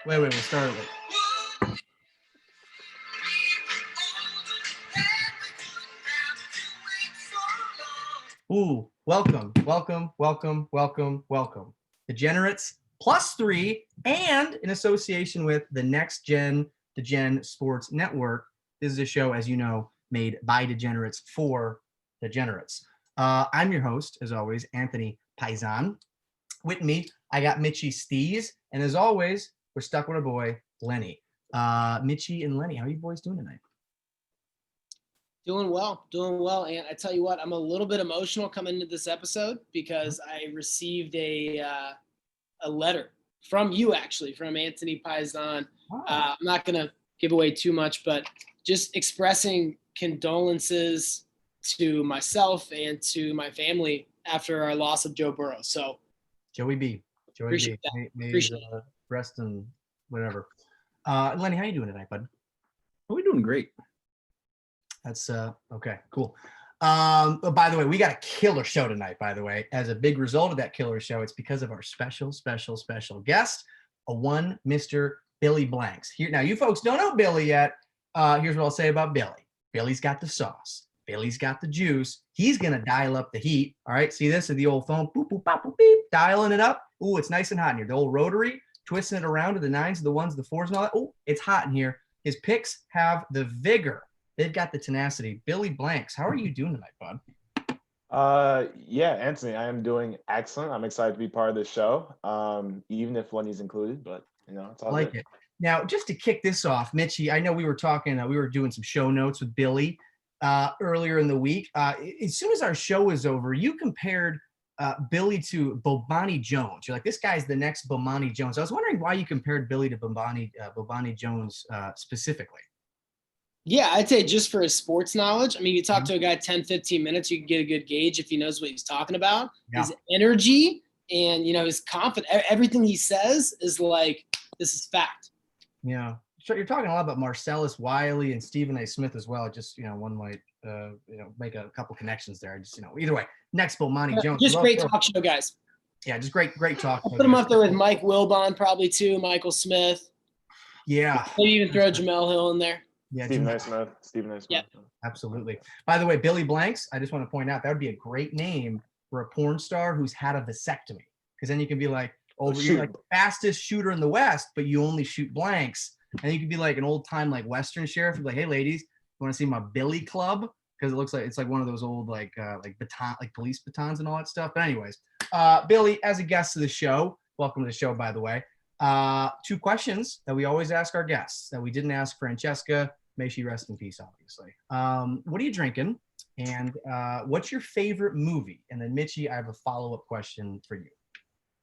We'll start it. Ooh, welcome. Degenerates +3 and in association with the Next Gen Degen Sports Network. This is a show, as you know, made by Degenerates for Degenerates. I'm your host, as always, Antony Paisan. With me, I got Mitchy Steez, and as always, we're stuck with our boy, Lenny. Mitchy and Lenny, how are you boys doing tonight? Doing well. And I tell you what, I'm a little bit emotional coming into this episode because I received a letter from you, actually, from Antony Paisan. I'm not going to give away too much, but just expressing condolences to myself and to my family after our loss of Joe Burrow. So, Joey B. Appreciate that. Rest and whatever. Lenny, how you doing tonight, bud? We're doing great. That's okay, cool. But by the way, we got a killer show tonight, by the way. As a big result of that killer show, it's because of our special guest, one Mr. Billy Blanks. Here, now, you folks don't know Billy yet. Here's what I'll say about Billy. Billy's got the sauce. Billy's got the juice. He's going to dial up the heat. All right, see this? Is the old phone, boop, boop, bop, boop, beep, dialing it up. Ooh, it's nice and hot in here. The old rotary, twisting it around to the nines, the ones, the fours, and all that. Oh, it's hot in here. His picks have the vigor. They've got the tenacity. Billy Blanks, how are you doing tonight, bud? Yeah, Anthony, I am doing excellent. I'm excited to be part of this show, even if Lenny's included, but it's all like good. It. Now, just to kick this off, Mitchy, I know we were talking, we were doing some show notes with Billy earlier in the week. As soon as our show was over, you compared Billy to Bomani Jones. You're like, this guy's the next Bomani Jones. I was wondering why you compared Billy to Bomani Jones specifically. Yeah, I'd say just for his sports knowledge. I mean, you talk to a guy 10, 15 minutes, you can get a good gauge if he knows what he's talking about. Yeah. His energy and, his confidence, everything he says is like, this is fact. Yeah. So you're talking a lot about Marcellus Wiley and Stephen A. Smith as well. Just, one might, make a couple connections there. Just, either way, next Bomani Jones. Just great talk show guys. Yeah, just great talk. I'll put him up there with Mike Wilbon probably too, Michael Smith. Yeah. Maybe even throw Jamel Hill in there. Yeah, Stephen A. Smith. Yeah, absolutely. By the way, Billy Blanks, I just want to point out that would be a great name for a porn star who's had a vasectomy, because then you can be like, you're like the fastest shooter in the West, but you only shoot blanks, and you could be like an old time like Western sheriff, like, hey ladies, you want to see my Billy Club? Because it looks like it's like one of those old like baton, like police batons and all that stuff. But anyways, Billy, as a guest to the show, welcome to the show, by the way. 2 questions that we always ask our guests that we didn't ask Francesca. May she rest in peace, obviously. What are you drinking? And what's your favorite movie? And then Mitchy, I have a follow-up question for you.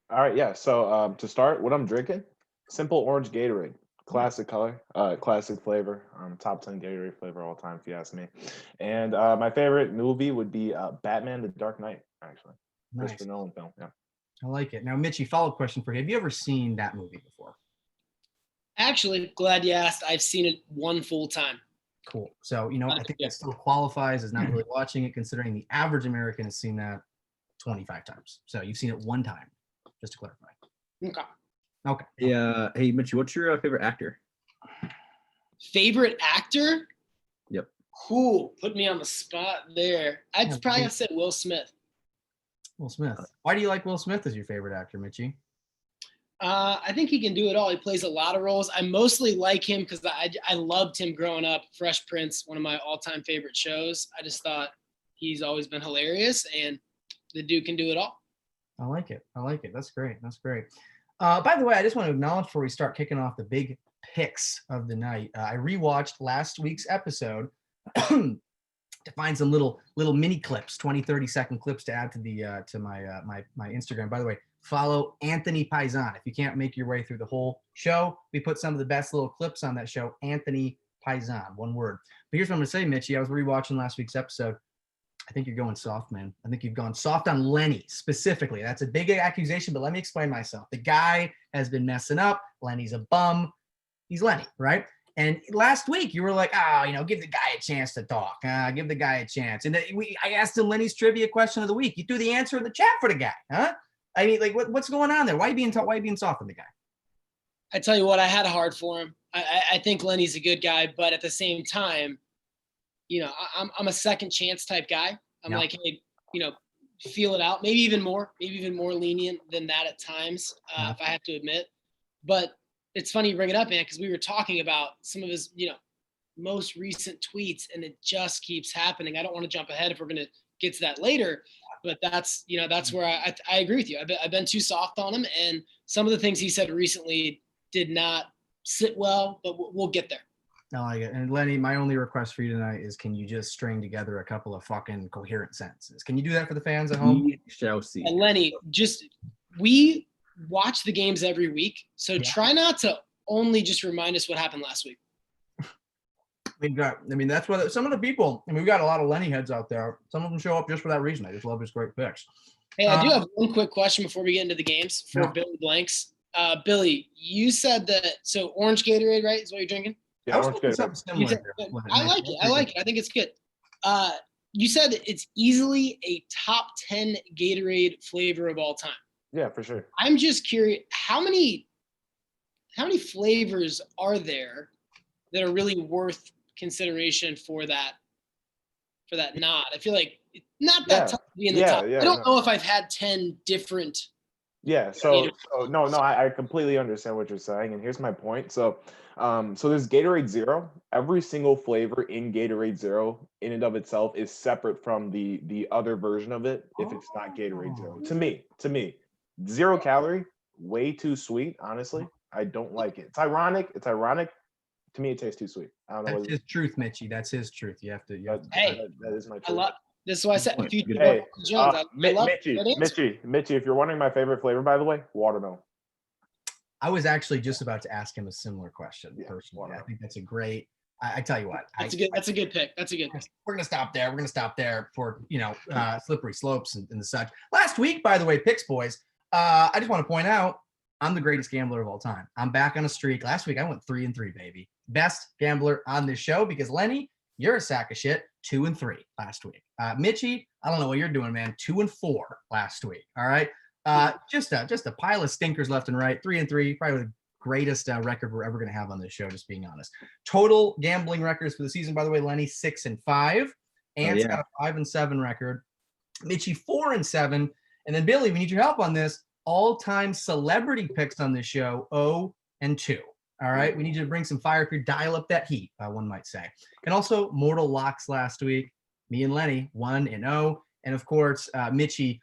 All right, yeah. So to start, what I'm drinking, simple orange Gatorade. Classic color, classic flavor, top 10 Gatorade flavor all time, if you ask me. And my favorite movie would be Batman: The Dark Knight, actually. Nice. Christopher Nolan film, yeah. I like it. Now, Mitchy, follow-up question for you. Have you ever seen that movie before? Actually, glad you asked. I've seen it one full time. Cool. So, I think that still qualifies as not really watching it, considering the average American has seen that 25 times. So you've seen it one time, just to clarify. Okay. Yeah. Hey, Mitchy, what's your favorite actor? Favorite actor? Yep. Cool. Put me on the spot there. I'd probably have said Will Smith. Will Smith. Why do you like Will Smith as your favorite actor, Mitchy? I think he can do it all. He plays a lot of roles. I mostly like him because I loved him growing up. Fresh Prince, one of my all-time favorite shows. I just thought he's always been hilarious, and the dude can do it all. I like it. That's great. By the way, I just want to acknowledge before we start kicking off the big picks of the night, I rewatched last week's episode to find some little mini clips, 20, 30-second clips to add to the to my Instagram. By the way, follow Antony Paisan. If you can't make your way through the whole show, we put some of the best little clips on that show, Antony Paisan, one word. But here's what I'm going to say, Mitchy. I was rewatching last week's episode. I think you're going soft, man. I think you've gone soft on Lenny specifically. That's a big accusation, but let me explain myself. The guy has been messing up. Lenny's a bum. He's Lenny, right? And last week you were like, give the guy a chance to talk. Give the guy a chance. And I asked him Lenny's trivia question of the week. You threw the answer in the chat for the guy, huh? I mean, like, what's going on there? Why are you being soft on the guy? I tell you what, I had a hard for him. I think Lenny's a good guy, but at the same time, I'm a second chance type guy. I'm like, hey, feel it out. Maybe even more lenient than that at times, if I have to admit. But it's funny you bring it up, man, because we were talking about some of his, most recent tweets, and it just keeps happening. I don't want to jump ahead if we're going to get to that later, but that's where I agree with you. I've been too soft on him, and some of the things he said recently did not sit well, but we'll get there. I like it. And Lenny, my only request for you tonight is, can you just string together a couple of fucking coherent sentences? Can you do that for the fans at home? We shall see. And Lenny, we watch the games every week, so try not to only just remind us what happened last week. That's what some of the people, we've got a lot of Lenny heads out there. Some of them show up just for that reason. I just love his great picks. Hey, I do have one quick question before we get into the games for Billy Blanks. Billy, you said that, so orange Gatorade, right, is what you're drinking? Yeah, orange Gatorade. I like it. I think it's good. You said it's easily a top 10 Gatorade flavor of all time. Yeah, for sure. I'm just curious, how many flavors are there that are really worth consideration for that nod? I feel like it's not that tough to be in the top. I don't know if I've had 10 different. Yeah. So no, I completely understand what you're saying, and here's my point. So there's Gatorade Zero. Every single flavor in Gatorade Zero, in and of itself, is separate from the other version of it. If it's not Gatorade Zero, to me, 0 calorie, way too sweet. Honestly, I don't like it. It's ironic. To me, it tastes too sweet. I don't know. That's his truth, Mitchy. That's his truth. You have to. Hey, that is my truth. This is why I said. Mitchy, if you're wondering my favorite flavor, by the way, watermelon. I was actually just about to ask him a similar question. Personally, watermelon. I think that's a great. I tell you what. That's a good pick. We're gonna stop there. For slippery slopes and the such. Last week, by the way, picks boys. I just want to point out, I'm the greatest gambler of all time. I'm back on a streak. Last week I went 3-3, baby. Best gambler on this show, because Lenny, you're a sack of shit. 2-3 last week. Mitchy, I don't know what you're doing, man. 2-4 last week. All right. Just a pile of stinkers left and right. 3-3, probably the greatest record we're ever going to have on this show, just being honest. Total gambling records for the season, by the way, Lenny, 6-5. Ant's got a 5-7 record. Mitchy, 4-7. And then Billy, we need your help on this. All-time celebrity picks on this show, 0-2. All right, we need you to bring some fire if you dial up that heat, one might say. And also mortal locks last week. Me and Lenny, 1-0. And of course, Mitchy,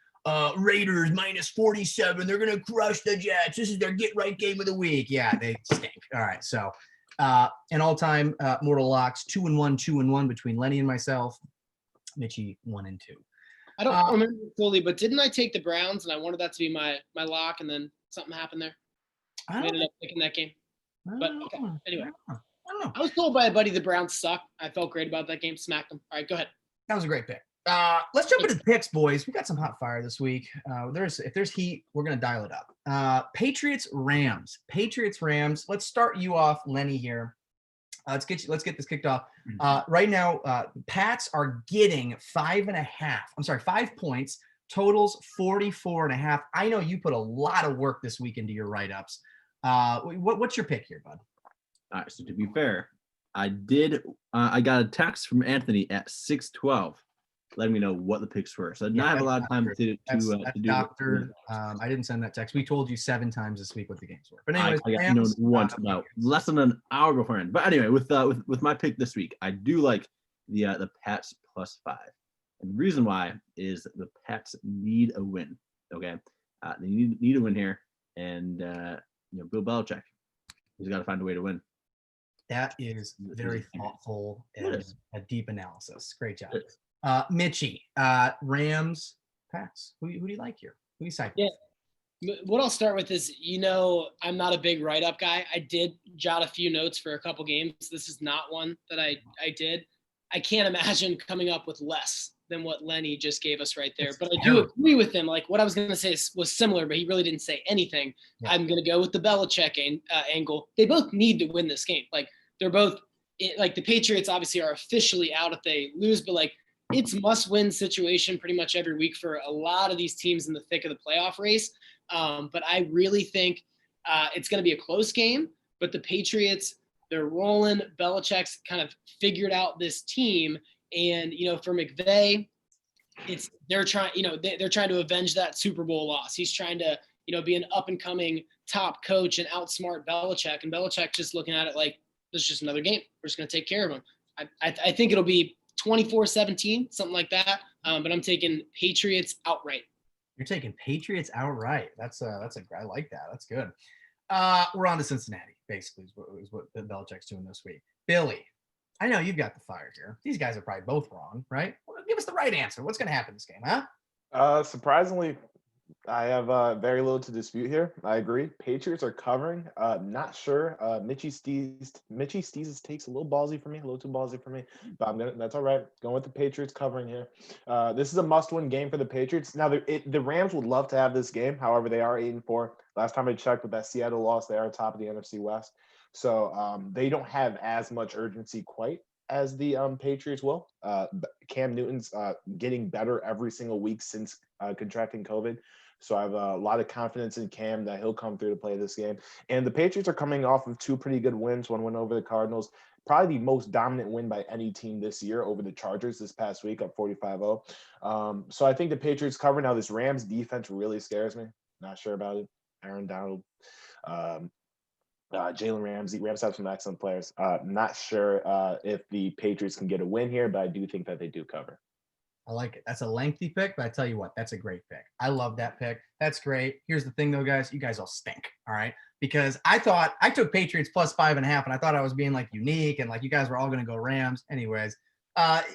Raiders -47. They're gonna crush the Jets. This is their get right game of the week. Yeah, they stink. All right, so an all-time mortal locks, 2-1, 2-1 between Lenny and myself. Mitchy, 1-2. I don't remember fully, but didn't I take the Browns and I wanted that to be my lock, and then something happened there? I ended up picking that game. But okay, anyway, I was told by a buddy the Browns suck. I felt great about that game. Smacked them. All right, go ahead. That was a great pick. Let's jump into the picks, boys. We got some hot fire this week. If there's heat, we're gonna dial it up. Patriots Rams. Let's start you off, Lenny. Here. Let's get this kicked off. Right now, Pats are getting 5 points. Totals 44.5. I know you put a lot of work this week into your write-ups. What's your pick here, bud? All right. So to be fair, I got a text from Anthony at 6:12, letting me know what the picks were. So I did not have a lot of time to do doctor. I didn't send that text. We told you 7 times this week what the games were. But anyways, I got once about less than an hour beforehand. But anyway, with my pick this week, I do like the Pats +5. And the reason why is the Pats need a win. Okay, they need a win here, and Bill Belichick, he's got to find a way to win. That is very thoughtful and a deep analysis. Great job. Mitchy, Rams, Pats. Who do you like here? Who do you side? Yeah. What I'll start with is, I'm not a big write-up guy. I did jot a few notes for a couple games. This is not one that I did. I can't imagine coming up with less than what Lenny just gave us right there. But I do agree with him. Like, what I was going to say was similar, but he really didn't say anything. Yeah. I'm going to go with the Belichick angle. They both need to win this game. Like, they're both – like, the Patriots obviously are officially out if they lose, but, like, it's must-win situation pretty much every week for a lot of these teams in the thick of the playoff race. But I really think It's going to be a close game, but the Patriots, they're rolling. Belichick's kind of figured out this team. And, for McVay, they're trying to avenge that Super Bowl loss. He's trying to, be an up and coming top coach and outsmart Belichick. And Belichick just looking at it like, this is just another game. We're just going to take care of him. I think it'll be 24-17, something like that. But I'm taking Patriots outright. You're taking Patriots outright. I like that. That's good. We're on to Cincinnati, basically, is what Belichick's doing this week. Billy, I know you've got the fire here. These guys are probably both wrong, right? Well, give us the right answer. What's going to happen this game, huh? Surprisingly, I have very little to dispute here. I agree. Patriots are covering. Not sure. Mitchy Steez takes a little ballsy for me, a little too ballsy for me, but that's all right. Going with the Patriots covering here. This is a must-win game for the Patriots. Now, the Rams would love to have this game. However, they are 8-4. Last time I checked with that Seattle loss, they are top of the NFC West. So they don't have as much urgency quite as the Patriots will. Cam Newton's getting better every single week since contracting COVID. So I have a lot of confidence in Cam that he'll come through to play this game. And the Patriots are coming off of 2 pretty good wins. One win over the Cardinals, probably the most dominant win by any team this year over the Chargers this past week, up 45-0. So I think the Patriots cover. Now, this Rams defense really scares me. Not sure about it. Aaron Donald, Jalen Ramsey. Rams have some excellent players. Not sure if the Patriots can get a win here, but I do think that they do cover. I like it. That's a lengthy pick, but I tell you what, that's a great pick. I love that pick. That's great. Here's the thing, though, guys. You guys all stink, all right? Because I took Patriots plus 5.5, and I thought I was being, like, unique, and, like, you guys were all going to go Rams. Anyways, I've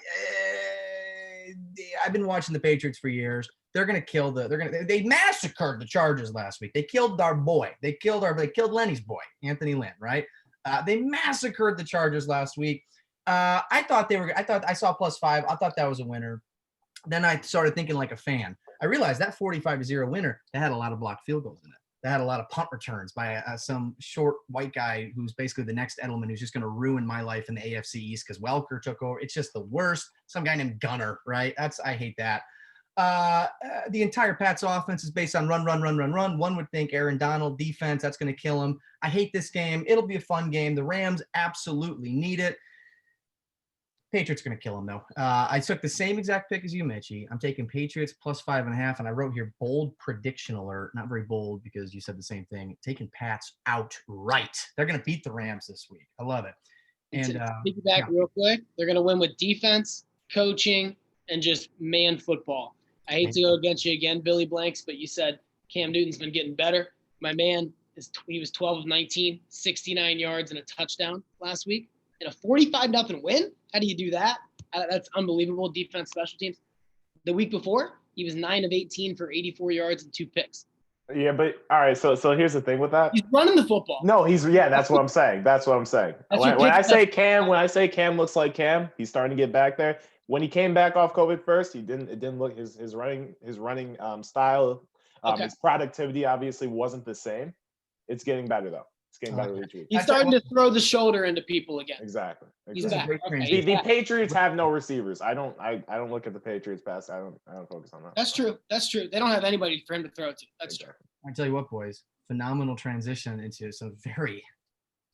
been watching the Patriots for years. They're going to kill they massacred the Chargers last week. They killed our boy. They killed Lenny'S boy, Anthony Lynn, right? They massacred the Chargers last week. I saw plus 5. I thought that was a winner. Then I started thinking like a fan. I realized that 45-0 winner, that had a lot of blocked field goals in it. That had a lot of punt returns by some short white guy who's basically the next Edelman, who's just going to ruin my life in the AFC East because Welker took over. It's just the worst. Some guy named Gunner, right? I hate that. The entire Pats offense is based on run. One would think Aaron Donald defense, that's going to kill him. I hate this game. It'll be a fun game. The Rams absolutely need it. Patriots going to kill him, though. I took the same exact pick as you, Mitchy. I'm taking Patriots plus 5.5, and I wrote here bold prediction alert. Not very bold because you said the same thing. Taking Pats outright. They're going to beat the Rams this week. I love it. And piggyback real quick. They're going to win with defense, coaching, and just man football. I hate to go against you again, Billy Blanks, but you said Cam Newton's been getting better. My man, he was 12 of 19, 69 yards and a touchdown last week. In a 45-0 win? How do you do that? That's unbelievable. Defense, special teams. The week before, he was 9 of 18 for 84 yards and 2 picks. Yeah, but all right. So here's the thing with that. He's running the football. No, that's what I'm saying. That's what I'm saying. When I say Cam looks like Cam, he's starting to get back there. When he came back off COVID first, it didn't look his running style, his productivity obviously wasn't the same. It's getting better though. It's getting better each week. He's starting to throw the shoulder into people again. Exactly. He's back. Okay. The Patriots have no receivers. I don't look at the Patriots pass. I don't focus on that. That's true. They don't have anybody for him to throw to. That's true. I tell you what, boys, phenomenal transition into some very,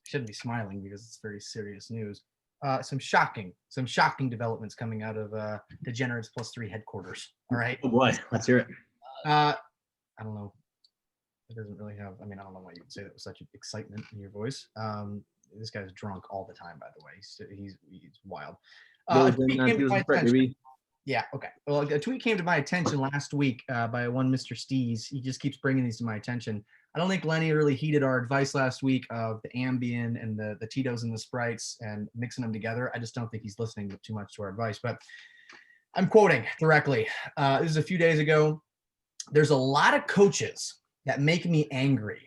shouldn't be smiling because it's very serious news. Some shocking developments coming out of Degenerates +3 headquarters. All right. Oh boy, let's hear it. I don't know. It doesn't really have. I mean, I don't know why you would say that with such excitement in your voice. This guy's drunk all the time, by the way. He's wild. Yeah. Okay. Well, a tweet came to my attention last week by one Mr. Steez. He just keeps bringing these to my attention. I don't think Lenny really heeded our advice last week of the Ambien and the Tito's and the Sprites and mixing them together. I just don't think he's listening too much to our advice. But I'm quoting directly. This is a few days ago. There's a lot of coaches that make me angry,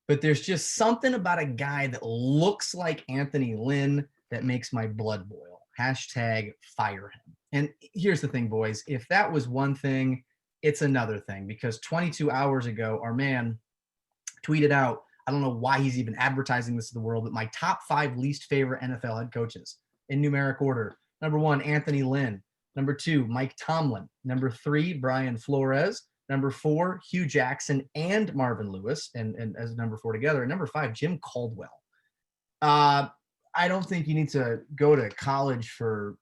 but there's just something about a guy that looks like Anthony Lynn that makes my blood boil. #fire him. And here's the thing, boys. If that was one thing, it's another thing, because 22 hours ago, our man tweeted out, I don't know why he's even advertising this to the world, but my top 5 least favorite NFL head coaches in numeric order. Number 1, Anthony Lynn. Number 2, Mike Tomlin. Number 3, Brian Flores. Number 4, Hugh Jackson and Marvin Lewis, and as number 4 together. And number 5, Jim Caldwell. I don't think you need to go to college for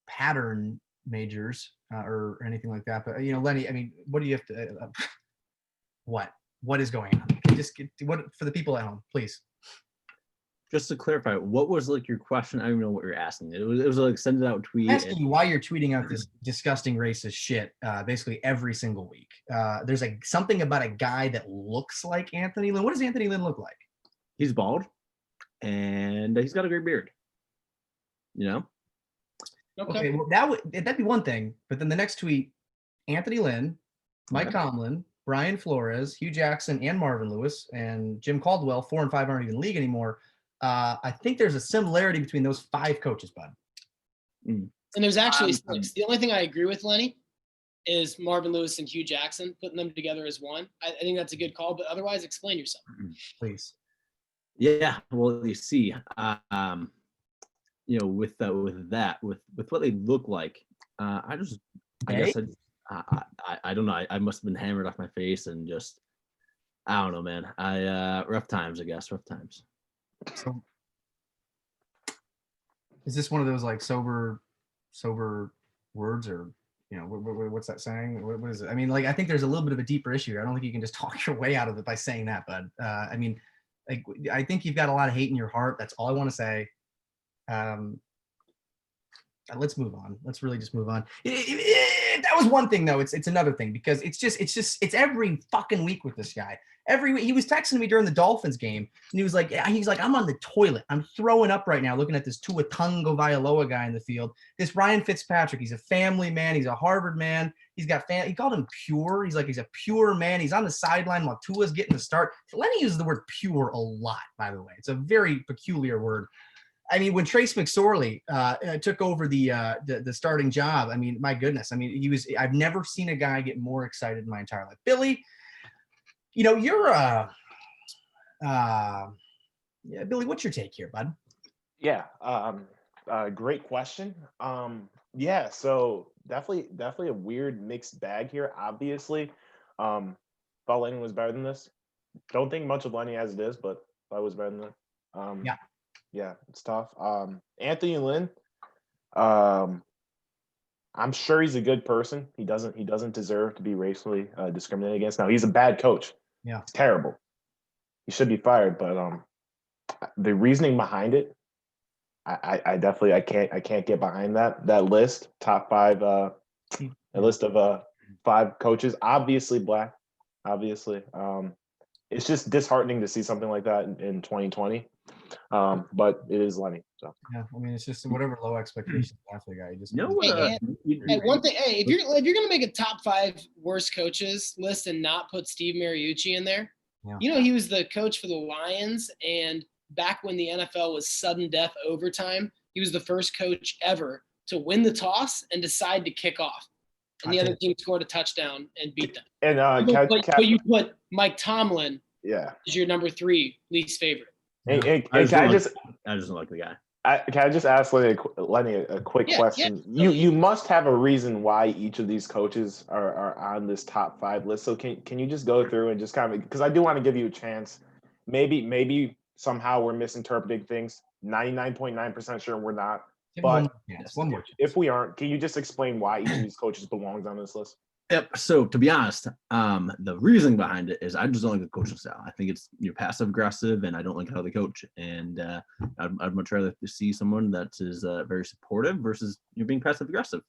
pattern majors or anything like that. But Lenny, I mean, what do you have to? What is going on? Just what for the people at home, please. Just to clarify, what was like your question? I don't even know what you're asking. It was like send it out tweet. I'm asking you why you're tweeting out this disgusting racist shit basically every single week. There's like something about a guy that looks like Anthony Lynn. What does Anthony Lynn look like? He's bald, and he's got a great beard. Okay, well that'd be one thing. But then the next tweet, Anthony Lynn, Mike Tomlin, Brian Flores, Hugh Jackson, and Marvin Lewis, and Jim Caldwell, 4 and 5 aren't even in the league anymore. I think there's a similarity between those 5 coaches, bud. And there's actually 6. The only thing I agree with, Lenny, is Marvin Lewis and Hugh Jackson, putting them together as one. I think that's a good call, but otherwise, explain yourself. Please. Yeah, well, you see, with what they look like, I don't know. I must have been hammered off my face and just, I don't know, man. Rough times, I guess. Rough times. So, is this one of those like sober words, or what's that saying? What is it? I mean, like, I think there's a little bit of a deeper issue. I don't think you can just talk your way out of it by saying that, bud. I mean, like, I think you've got a lot of hate in your heart. That's all I want to say. Let's move on. Let's really just move on. That was one thing, though. It's another thing, because it's every fucking week with this guy. Every week he was texting me during the Dolphins game, and he was like, I'm on the toilet. I'm throwing up right now looking at this Tua Tagovailoa guy in the field. This Ryan Fitzpatrick, he's a family man. He's a Harvard man. He called him pure. He's a pure man. He's on the sideline while Tua's getting the start. Lenny uses the word pure a lot, by the way. It's a very peculiar word. I mean, when Trace McSorley took over the starting job, I mean, my goodness. I mean, I've never seen a guy get more excited in my entire life. Billy, you're Billy, what's your take here, bud? Yeah, great question. Yeah, so definitely a weird mixed bag here. Obviously, thought Lenny was better than this. Don't think much of Lenny as it is, but thought it was better than that. Yeah, it's tough. Anthony Lynn, I'm sure he's a good person. He doesn't deserve to be racially discriminated against. Now, he's a bad coach. Yeah, it's terrible. He should be fired. But the reasoning behind it, I definitely can't get behind that list. Top 5, a list of 5 coaches, obviously black. Obviously, it's just disheartening to see something like that in 2020. But it is Lenny. So yeah, I mean, it's just whatever low expectations after the guy. One thing. Hey, if you're gonna make a top 5 worst coaches list and not put Steve Mariucci in there, he was the coach for the Lions, and back when the NFL was sudden death overtime, he was the first coach ever to win the toss and decide to kick off, and the other team scored a touchdown and beat them. And but you put Mike Tomlin, is your number 3 least favorite. I just don't like the guy. Can I just ask Lenny a quick question? Yeah. You must have a reason why each of these coaches are on this top 5 list. So can you just go through and just kind of, because I do want to give you a chance. Maybe somehow we're misinterpreting things. 99.9% sure we're not. But if we aren't, can you just explain why each of these coaches belongs on this list? Yep. So to be honest, the reasoning behind it is I just don't like the coaching style. I think it's passive aggressive, and I don't like how they coach. And I'd much rather see someone that is very supportive versus being passive aggressive.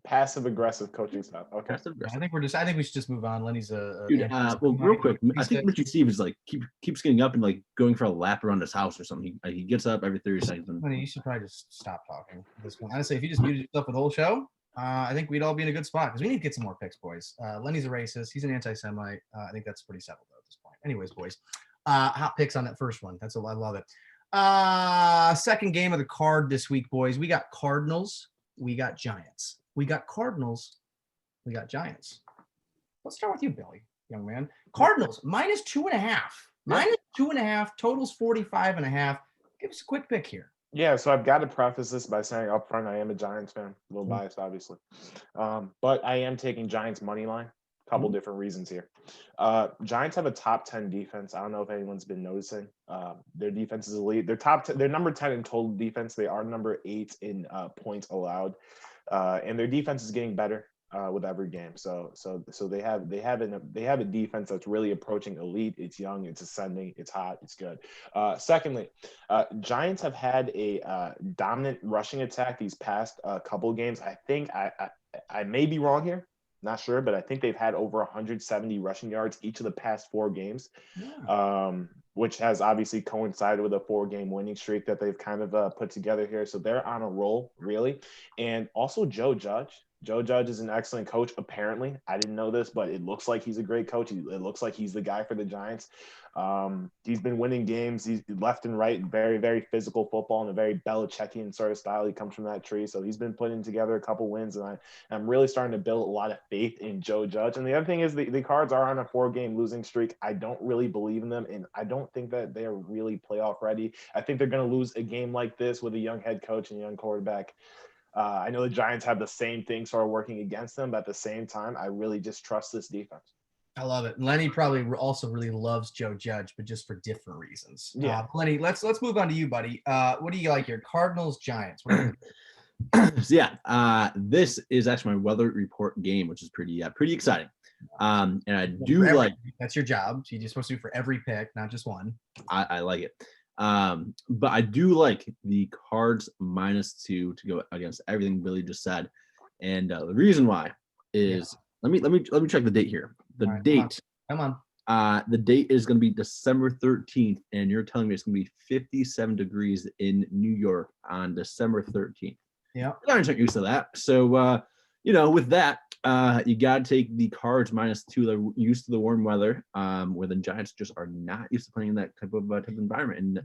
Passive aggressive coaching style. Okay. I think we should just move on. Lenny's dude. Well, real quick, I think Mitchy Steez is like keeps getting up and like going for a lap around his house or something. He gets up every 30 seconds. Lenny, you should probably just stop talking at this point. Honestly, if you just muted yourself for the whole show, I think we'd all be in a good spot, because we need to get some more picks, boys. Lenny's a racist. He's an anti-Semite. I think that's pretty settled at this point. Anyways, boys, hot picks on that first one. I love it. Second game of the card this week, boys. We got Cardinals. We got Giants. We got Cardinals. We got Giants. Let's start with you, Billy, young man. Cardinals minus 2.5. Minus 2.5. Totals 45.5. Give us a quick pick here. Yeah, so I've got to preface this by saying up front, I am a Giants fan. A little biased, obviously. But I am taking Giants money line. Couple different reasons here. Giants have a top 10 defense. I don't know if anyone's been noticing. Their defense is elite. They're number 10 in total defense. They are number 8 in points allowed, and their defense is getting better with every game. So they have a defense that's really approaching elite. It's young, it's ascending, it's hot, it's good. Secondly, Giants have had a dominant rushing attack these past couple of games. I think I may be wrong here. Not sure, but I think they've had over 170 rushing yards each of the past 4 games, which has obviously coincided with a 4-game winning streak that they've kind of put together here. So they're on a roll, really. And also Joe Judge. Joe Judge is an excellent coach, apparently. I didn't know this, but it looks like he's a great coach. It looks like he's the guy for the Giants. He's been winning games. He's left and right, very, very physical football and a very Belichickian sort of style. He comes from that tree. So he's been putting together a couple wins, and I'm really starting to build a lot of faith in Joe Judge. And the other thing is the Cards are on a 4-game losing streak. I don't really believe in them, and I don't think that they're really playoff ready. I think they're going to lose a game like this with a young head coach and young quarterback. I know the Giants have the same thing sort of working against them, but at the same time, I really just trust this defense. I love it. Lenny probably also really loves Joe Judge, but just for different reasons. Yeah. Lenny, let's move on to you, buddy. What do you like here? Cardinals, Giants. This is actually my weather report game, which is pretty exciting. And I do that's your job. So you're just supposed to do for every pick, not just one. I like it. But I do like the Cards -2 to go against everything Billy just said. And the reason why is let me check the date here. The date. Come on. The date is going to be December 13th, and you're telling me it's going to be 57 degrees in New York on December 13th. Yeah. I'm not used to that. So, with that, you got to take the Cards -2. They're used to the warm weather, where the Giants just are not used to playing in that type of environment.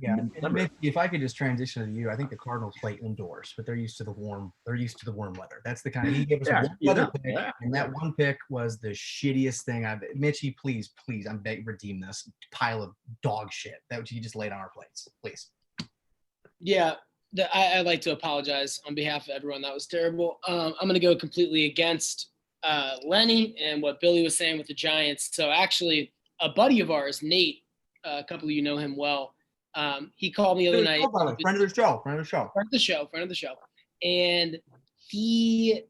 If I could just transition to you, I think the Cardinals play indoors, but they're used to the warm weather. That's the kind of he gave us a warm weather pick, and that one pick was the shittiest thing Mitchy, please, I'm begging, redeem this pile of dog shit that you just laid on our plates, please. Yeah. I'd like to apologize on behalf of everyone. That was terrible. I'm going to go completely against Lenny and what Billy was saying with the Giants. So actually, a buddy of ours, Nate, a couple of you know him well. He called me the other night. Friend of the show. And we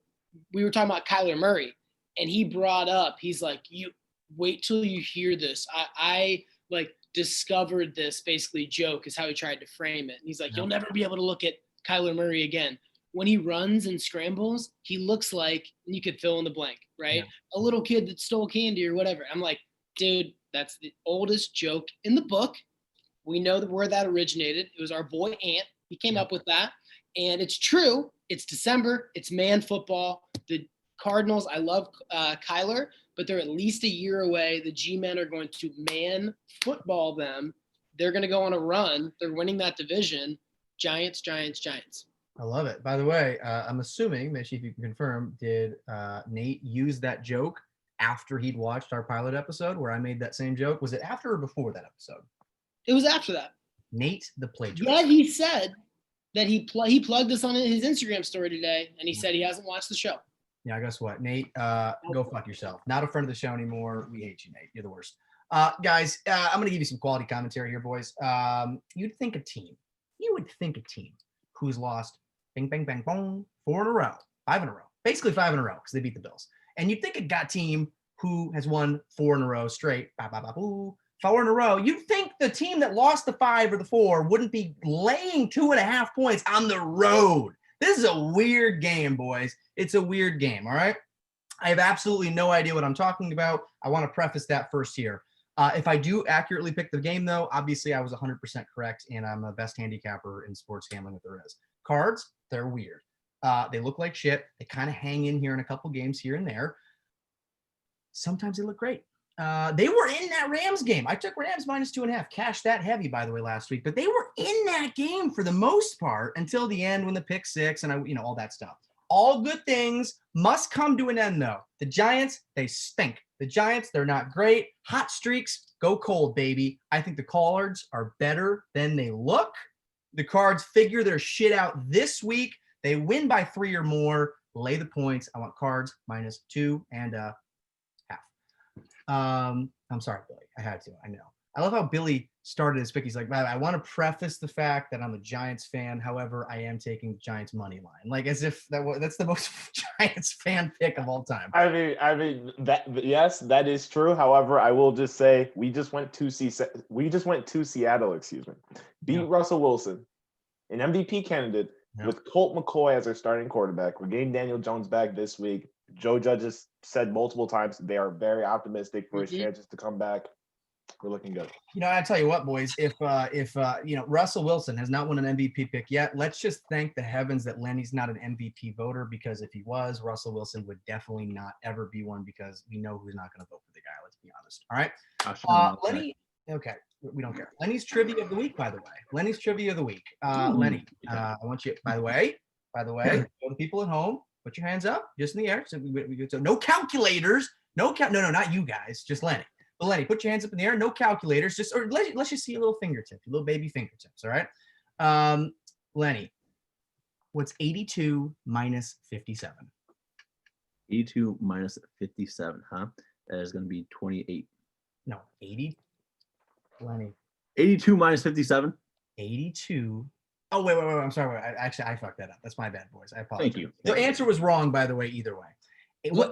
were talking about Kyler Murray, and he brought up, he's like, you wait till you hear this. I discovered this basically joke is how he tried to frame it. And he's like, you'll never be able to look at Kyler Murray again. When he runs and scrambles, he looks like, you could fill in the blank, right? Yeah. A little kid that stole candy or whatever. I'm like, dude, that's the oldest joke in the book. We know where that originated. It was our boy Ant. He came up with that. And it's true. It's December. It's man football. The Cardinals, I love Kyler, but they're at least a year away. The G-men are going to man football them. They're going to go on a run. They're winning that division. Giants. I love it. By the way, I'm assuming, Mitch, if you can confirm, did Nate use that joke after he'd watched our pilot episode where I made that same joke? Was it after or before that episode? It was after that. Nate, the plagiarist. Yeah, he said that he plugged us on his Instagram story today, and he said he hasn't watched the show. Yeah, guess what? Nate, go fuck yourself. Not a friend of the show anymore. We hate you, Nate. You're the worst. Guys, I'm going to give you some quality commentary here, boys. You would think a team who's lost bing, bang, bang, boom, 4 in a row, 5 in a row, basically 5 in a row because they beat the Bills. And you'd think a team who has won 4 in a row straight, 4 in a row, you'd think the team that lost the 5 or the 4 wouldn't be laying 2.5 points on the road. This is a weird game, boys. It's a weird game, all right? I have absolutely no idea what I'm talking about. I want to preface that first here. If I do accurately pick the game, though, obviously I was 100% correct, and I'm the best handicapper in sports gambling that there is. Cards, they're weird. They look like shit. They kind of hang in here in a couple games here and there. Sometimes they look great. They were in that Rams game. I took Rams -2.5. Cashed that heavy, by the way, last week. But they were in that game for the most part until the end when the pick 6 and all that stuff. All good things must come to an end, though. The Giants, they stink. The Giants, they're not great. Hot streaks, go cold, baby. I think the Cards are better than they look. The Cards figure their shit out this week. They win by 3 or more. Lay the points. I want Cards -2.5. I'm sorry, Billy. I had to. I know. I love how Billy started his pick. He's like, I want to preface the fact that I'm a Giants fan. However, I am taking the Giants money line. Like as if that's the most Giants fan pick of all time. I mean that yes, that is true. However, I will just say we just went to Seattle, excuse me. Beat Russell Wilson, an MVP candidate with Colt McCoy as their starting quarterback. We're getting Daniel Jones back this week. Joe Judge has said multiple times they are very optimistic for his chances to come back. We're looking good. I tell you what, boys, if Russell Wilson has not won an MVP pick yet, let's just thank the heavens that Lenny's not an MVP voter, because if he was, Russell Wilson would definitely not ever be one, because we know who's not going to vote for the guy. Let's be honest. All right. Lenny. Okay. We don't care. Lenny's trivia of the week, by the way. Lenny's trivia of the week. Lenny, I want you, by the way, go to people at home, put your hands up just in the air. So no calculators. No, not you guys, just Lenny. But Lenny, put your hands up in the air. No calculators. Let's just see a little fingertip, your little baby fingertips. All right. Lenny, what's 82 minus 57? 82 minus 57, huh? That is going to be 28. No, 80. Lenny. 82 minus 57? 82. Oh, wait. I'm sorry. I fucked that up. That's my bad, boys. I apologize. Thank you. The answer was wrong, by the way, either way. It was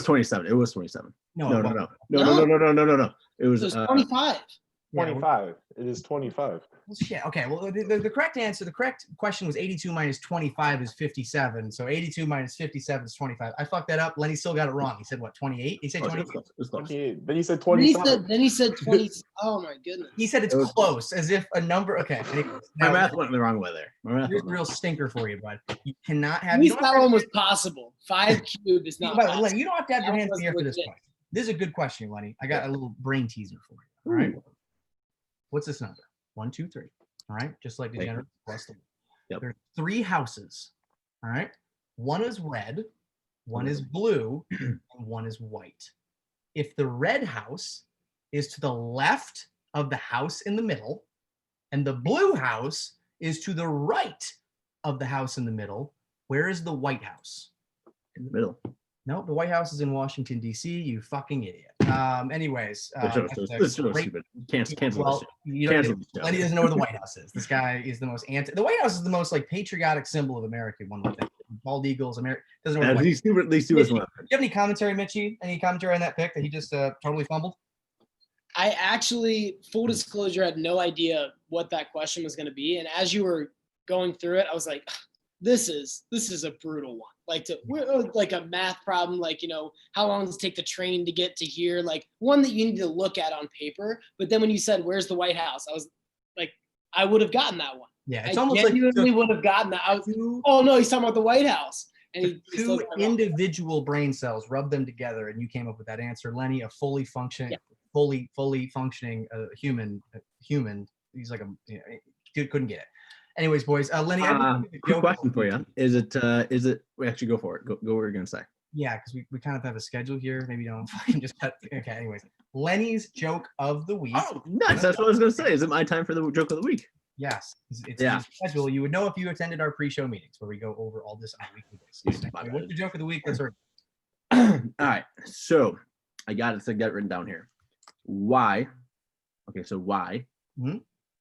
27. It was 27. No. It was 25. 25. It is 25. Well, shit. Okay. Well, the correct answer, the correct question was 82 minus 25 is 57. So 82 minus 57 is 25. I fucked that up. Lenny still got it wrong. He said what? 28. He said 28. 28. Then he said 27. Then he said 20. Oh my goodness. He said it's close, as if a number. Okay. Anyways, my math went the wrong way there. Here's a real stinker for you, bud. You cannot have. At least that one was possible. 5 cubed is not possible. Lenny, you don't have to have your hands in the air for this question. This is a good question, Lenny. I got a little brain teaser for you. All right. What's this number? 1, 2, 3. All right. Just like Degenerates plus the. Yep. There's 3 houses. All right. One is red, one is blue, and one is white. If the red house is to the left of the house in the middle, and the blue house is to the right of the house in the middle, where is the White House? In the middle. No, the White House is in Washington, D.C. You fucking idiot. Anyways. This is stupid. Cancel Lenny doesn't know where the White House is. This guy is the most the White House is the most like patriotic symbol of America, one would think. Bald Eagles, America. Doesn't know where the White House is. Do you have any commentary, Mitchy? Any commentary on that pick that he just totally fumbled? I actually, full disclosure, had no idea what that question was going to be. And as you were going through it, I was like, this is a brutal one. Like a math problem, like, how long does it take the train to get to here? Like one that you need to look at on paper. But then when you said, where's the White House? I was like, I would have gotten that one. Yeah, it's almost like you would have gotten that. Oh no, he's talking about the White House. And two individual brain cells, rub them together, and you came up with that answer. Lenny, a fully functioning human. He's like couldn't get it. Anyways, boys, Lenny, quick question for you. Is it, we actually go for it. Go what you're going to say. Yeah, because we kind of have a schedule here. Maybe don't fucking just cut. Okay, anyways. Lenny's joke of the week. Oh, nice. That's what I was going to say. Is it my time for the joke of the week? Yes. It's schedule. You would know if you attended our pre-show meetings where we go over all this on a weekly basis. What's the joke of the week? Let's hear. All right. So I got it to get written down here. Why? Okay, so why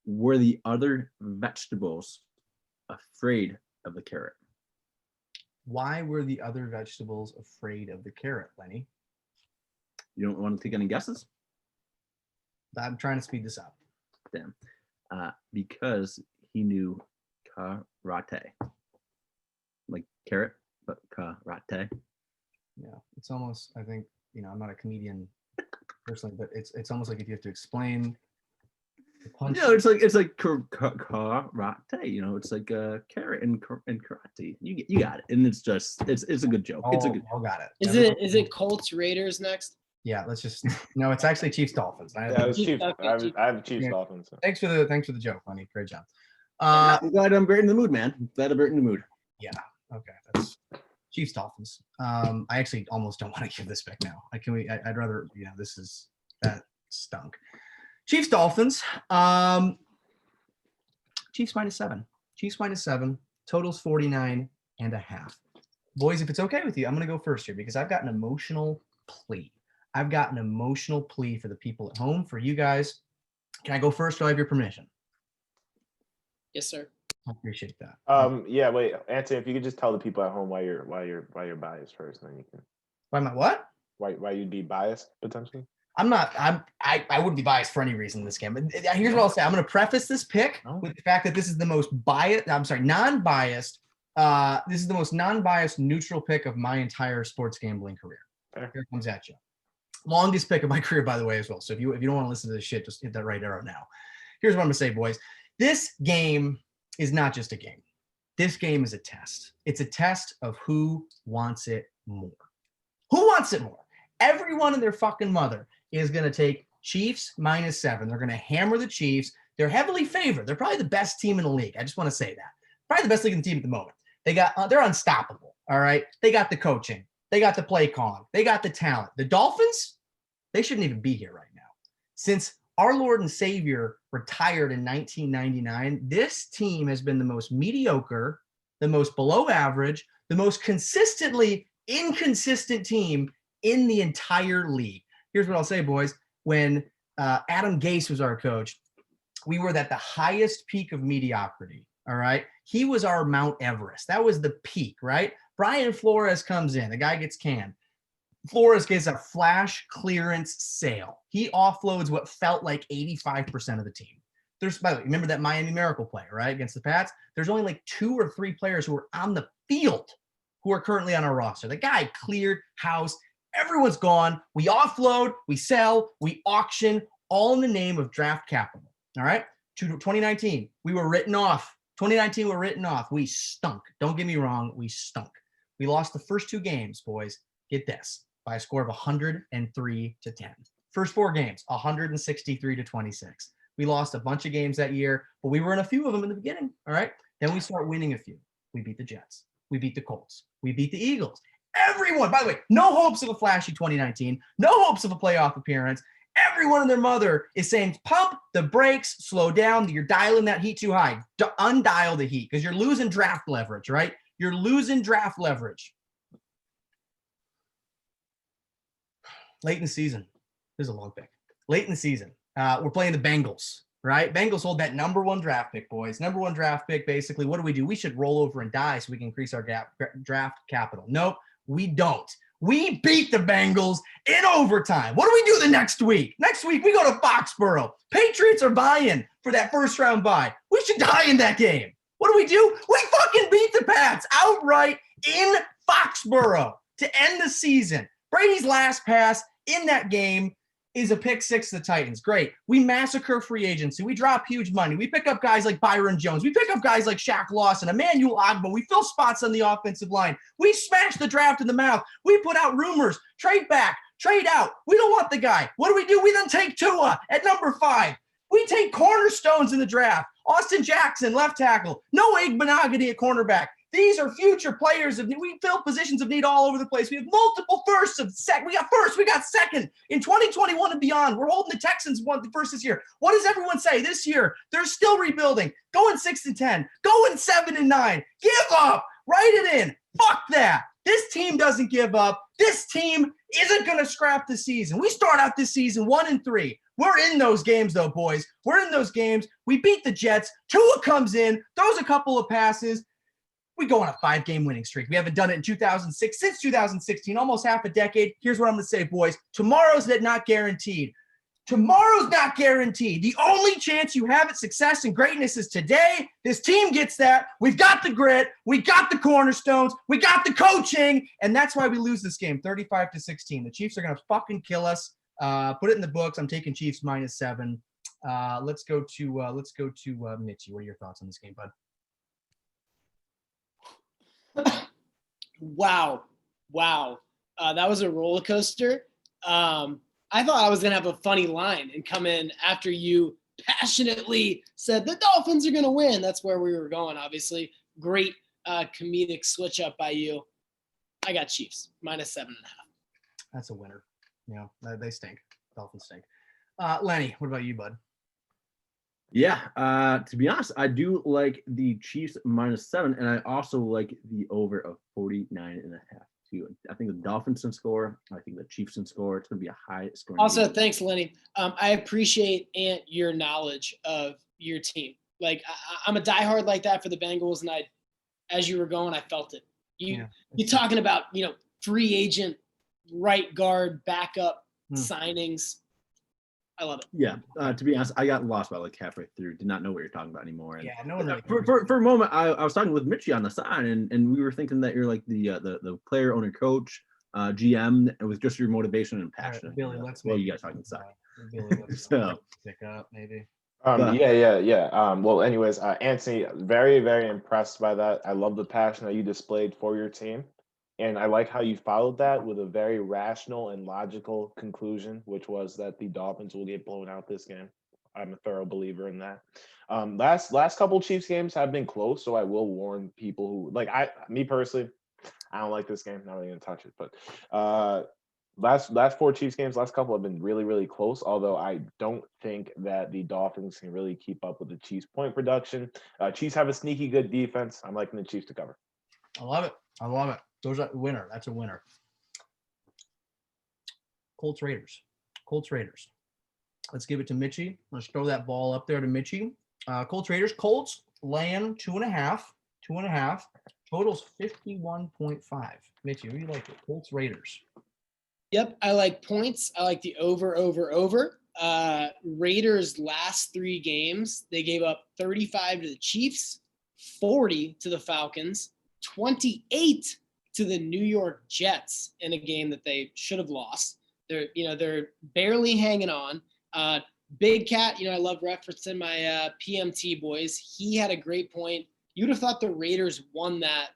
were the other vegetables afraid of the carrot? Why were the other vegetables afraid of the carrot, Lenny? You don't want to take any guesses? I'm trying to speed this up. Damn. Because he knew karate. Like carrot, but karate. Yeah, it's almost, I think, I'm not a comedian personally, but it's almost like if you have to explain the punch. No, it's like karate. It's like carrot and karate. You got it, and it's a good joke. It's a good. Oh, got it. Is it Colts Raiders next? Yeah, let's just no. It's actually Chiefs Dolphins. I have Chiefs Dolphins. So. Thanks for the joke, Lenny. Great job. I'm glad I'm in the mood, man. Glad I'm in the mood. Yeah. Okay. That's Chiefs Dolphins. I actually almost don't want to give this pick now. I'd rather. That stunk. Chiefs Dolphins. Chiefs -7. Chiefs -7. Totals 49.5. Boys, if it's okay with you, I'm gonna go first here because I've got an emotional plea. I've got an emotional plea for the people at home, for you guys. Can I go first? Do I have your permission? Yes, sir. I appreciate that. Yeah, wait, Anthony, if you could just tell the people at home why you're biased first, then you can. Why am I what? Why you'd be biased potentially? I'm not. I wouldn't be biased for any reason in this game. But here's what I'll say. I'm going to preface this pick with the fact that this is the most biased. I'm sorry, non-biased. This is the most non-biased, neutral pick of my entire sports gambling career. Fair. Here it comes at you. Longest pick of my career, by the way, as well. So if you don't want to listen to this shit, just hit that right arrow now. Here's what I'm going to say, boys. This game is not just a game. This game is a test. It's a test of who wants it more. Who wants it more? Everyone and their fucking mother is going to take Chiefs -7. They're going to hammer the Chiefs. They're heavily favored. They're probably the best team in the league. I just want to say that. Probably the best league in the team at the moment. They're unstoppable. All right. They got the coaching. They got the play calling. They got the talent. The Dolphins, they shouldn't even be here right now. Since our Lord and Savior retired in 1999, this team has been the most mediocre, the most below average, the most consistently inconsistent team in the entire league. Here's what I'll say, boys. When Adam Gase was our coach, we were at the highest peak of mediocrity, all right? He was our Mount Everest. That was the peak, right? Brian Flores comes in. The guy gets canned. Flores gets a flash clearance sale. He offloads what felt like 85% of the team. By the way, remember that Miami Miracle play, right, against the Pats? There's only like 2 or 3 players who are on the field who are currently on our roster. The guy cleared house. Everyone's gone. We offload, we sell, we auction, all in the name of draft capital. All right? 2019, we were written off. 2019, we're written off. We stunk. Don't get me wrong. We stunk. We lost the first 2 games, boys. Get this, by a score of 103-10. First 4 games, 163-26. We lost a bunch of games that year, but we were in a few of them in the beginning. All right? Then we start winning a few. We beat the Jets. We beat the Colts. We beat the Eagles. Everyone, by the way, no hopes of a flashy 2019, no hopes of a playoff appearance. Everyone and their mother is saying, pump the brakes, slow down. You're dialing that heat too high. Undial the heat because you're losing draft leverage, right? You're losing draft leverage. Late in the season. This is a long pick. Late in the season. We're playing the Bengals, right? Bengals hold that #1 draft pick, boys. #1 draft pick, basically. What do? We should roll over and die so we can increase our draft capital. Nope, we don't. We beat the Bengals in overtime. What do we do the next week? Next week, we go to Foxborough. Patriots are buying for that first-round bye. We should die in that game. What do? We fucking beat the Pats outright in Foxborough to end the season. Brady's last pass in that game is a pick 6 to the Titans. Great. We massacre free agency. We drop huge money. We pick up guys like Byron Jones. We pick up guys like Shaq Lawson, Emmanuel Ogba. We fill spots on the offensive line. We smash the draft in the mouth. We put out rumors. Trade back. Trade out. We don't want the guy. What do? We then take Tua at number 5. We take cornerstones in the draft. Austin Jackson, left tackle. Noah Igbenogany at cornerback. These are future players. We fill positions of need all over the place. We have multiple firsts of second. We got first. We got second. In 2021 and beyond, we're holding the Texans the first this year. What does everyone say this year? They're still rebuilding. Going 6-10. Going 7-9. Give up. Write it in. Fuck that. This team doesn't give up. This team isn't going to scrap the season. We start out this season 1-3. We're in those games, though, boys. We're in those games. We beat the Jets. Tua comes in, throws a couple of passes. We go on a 5-game winning streak. We haven't done it in 2006, since 2016, almost half a decade. Here's what I'm going to say, boys. Tomorrow's not guaranteed. Tomorrow's not guaranteed. The only chance you have at success and greatness is today. This team gets that. We've got the grit. We got the cornerstones. We got the coaching. And that's why we lose this game, 35-16. The Chiefs are going to fucking kill us. Put it in the books. I'm taking Chiefs -7. Let's go to Mitchy. What are your thoughts on this game, bud? Wow. That was a roller coaster. I thought I was going to have a funny line and come in after you passionately said the Dolphins are going to win. That's where we were going, obviously. Great comedic switch up by you. I got Chiefs, -7.5. That's a winner. Yeah, they stink. Dolphins stink. Lenny, what about you, bud? Yeah, to be honest, I do like the Chiefs -7, and I also like the over of 49.5. to. I think the Dolphins can score. I think the Chiefs can score. It's going to be a high scoring. Also, game. thanks, Lenny. I appreciate your knowledge of your team. Like I'm a diehard like that for the Bengals, and as you were going, I felt it. You're talking about free agent right guard backup signings. I love it. Yeah. To be honest, I got lost by like halfway through. Did not know what you're talking about anymore. And no one really for a moment, I was talking with Mitchy on the side, and we were thinking that you're like the player, owner, coach, GM, and with just your motivation and passion. Right, Billy, let's you guys talking side. Billy, let's So pick up maybe. Well, anyways, Antony, very, very impressed by that. I love the passion that you displayed for your team. And I like how you followed that with a very rational and logical conclusion, which was that the Dolphins will get blown out this game. I'm a thorough believer in that. Last couple Chiefs games have been close, so I will warn people who me personally, I don't like this game. Not really gonna touch it, but last four Chiefs games, last couple have been really, really close. Although I don't think that the Dolphins can really keep up with the Chiefs' point production. Chiefs have a sneaky good defense. I'm liking the Chiefs to cover. I love it. Those are winner. That's a winner. Colts Raiders. Let's give it to Mitchy. Let's throw that ball up there to Mitchy. Colts Raiders. Colts laying 2.5. Totals 51.5. Mitchy, who do you like it? Colts Raiders. Yep, I like points. I like the over. Raiders last 3 games, they gave up 35 to the Chiefs, 40 to the Falcons, 28 to the New York Jets in a game that they should have lost. They're barely hanging on. Big Cat, I love referencing my PMT boys. He had a great point. You'd have thought the Raiders won that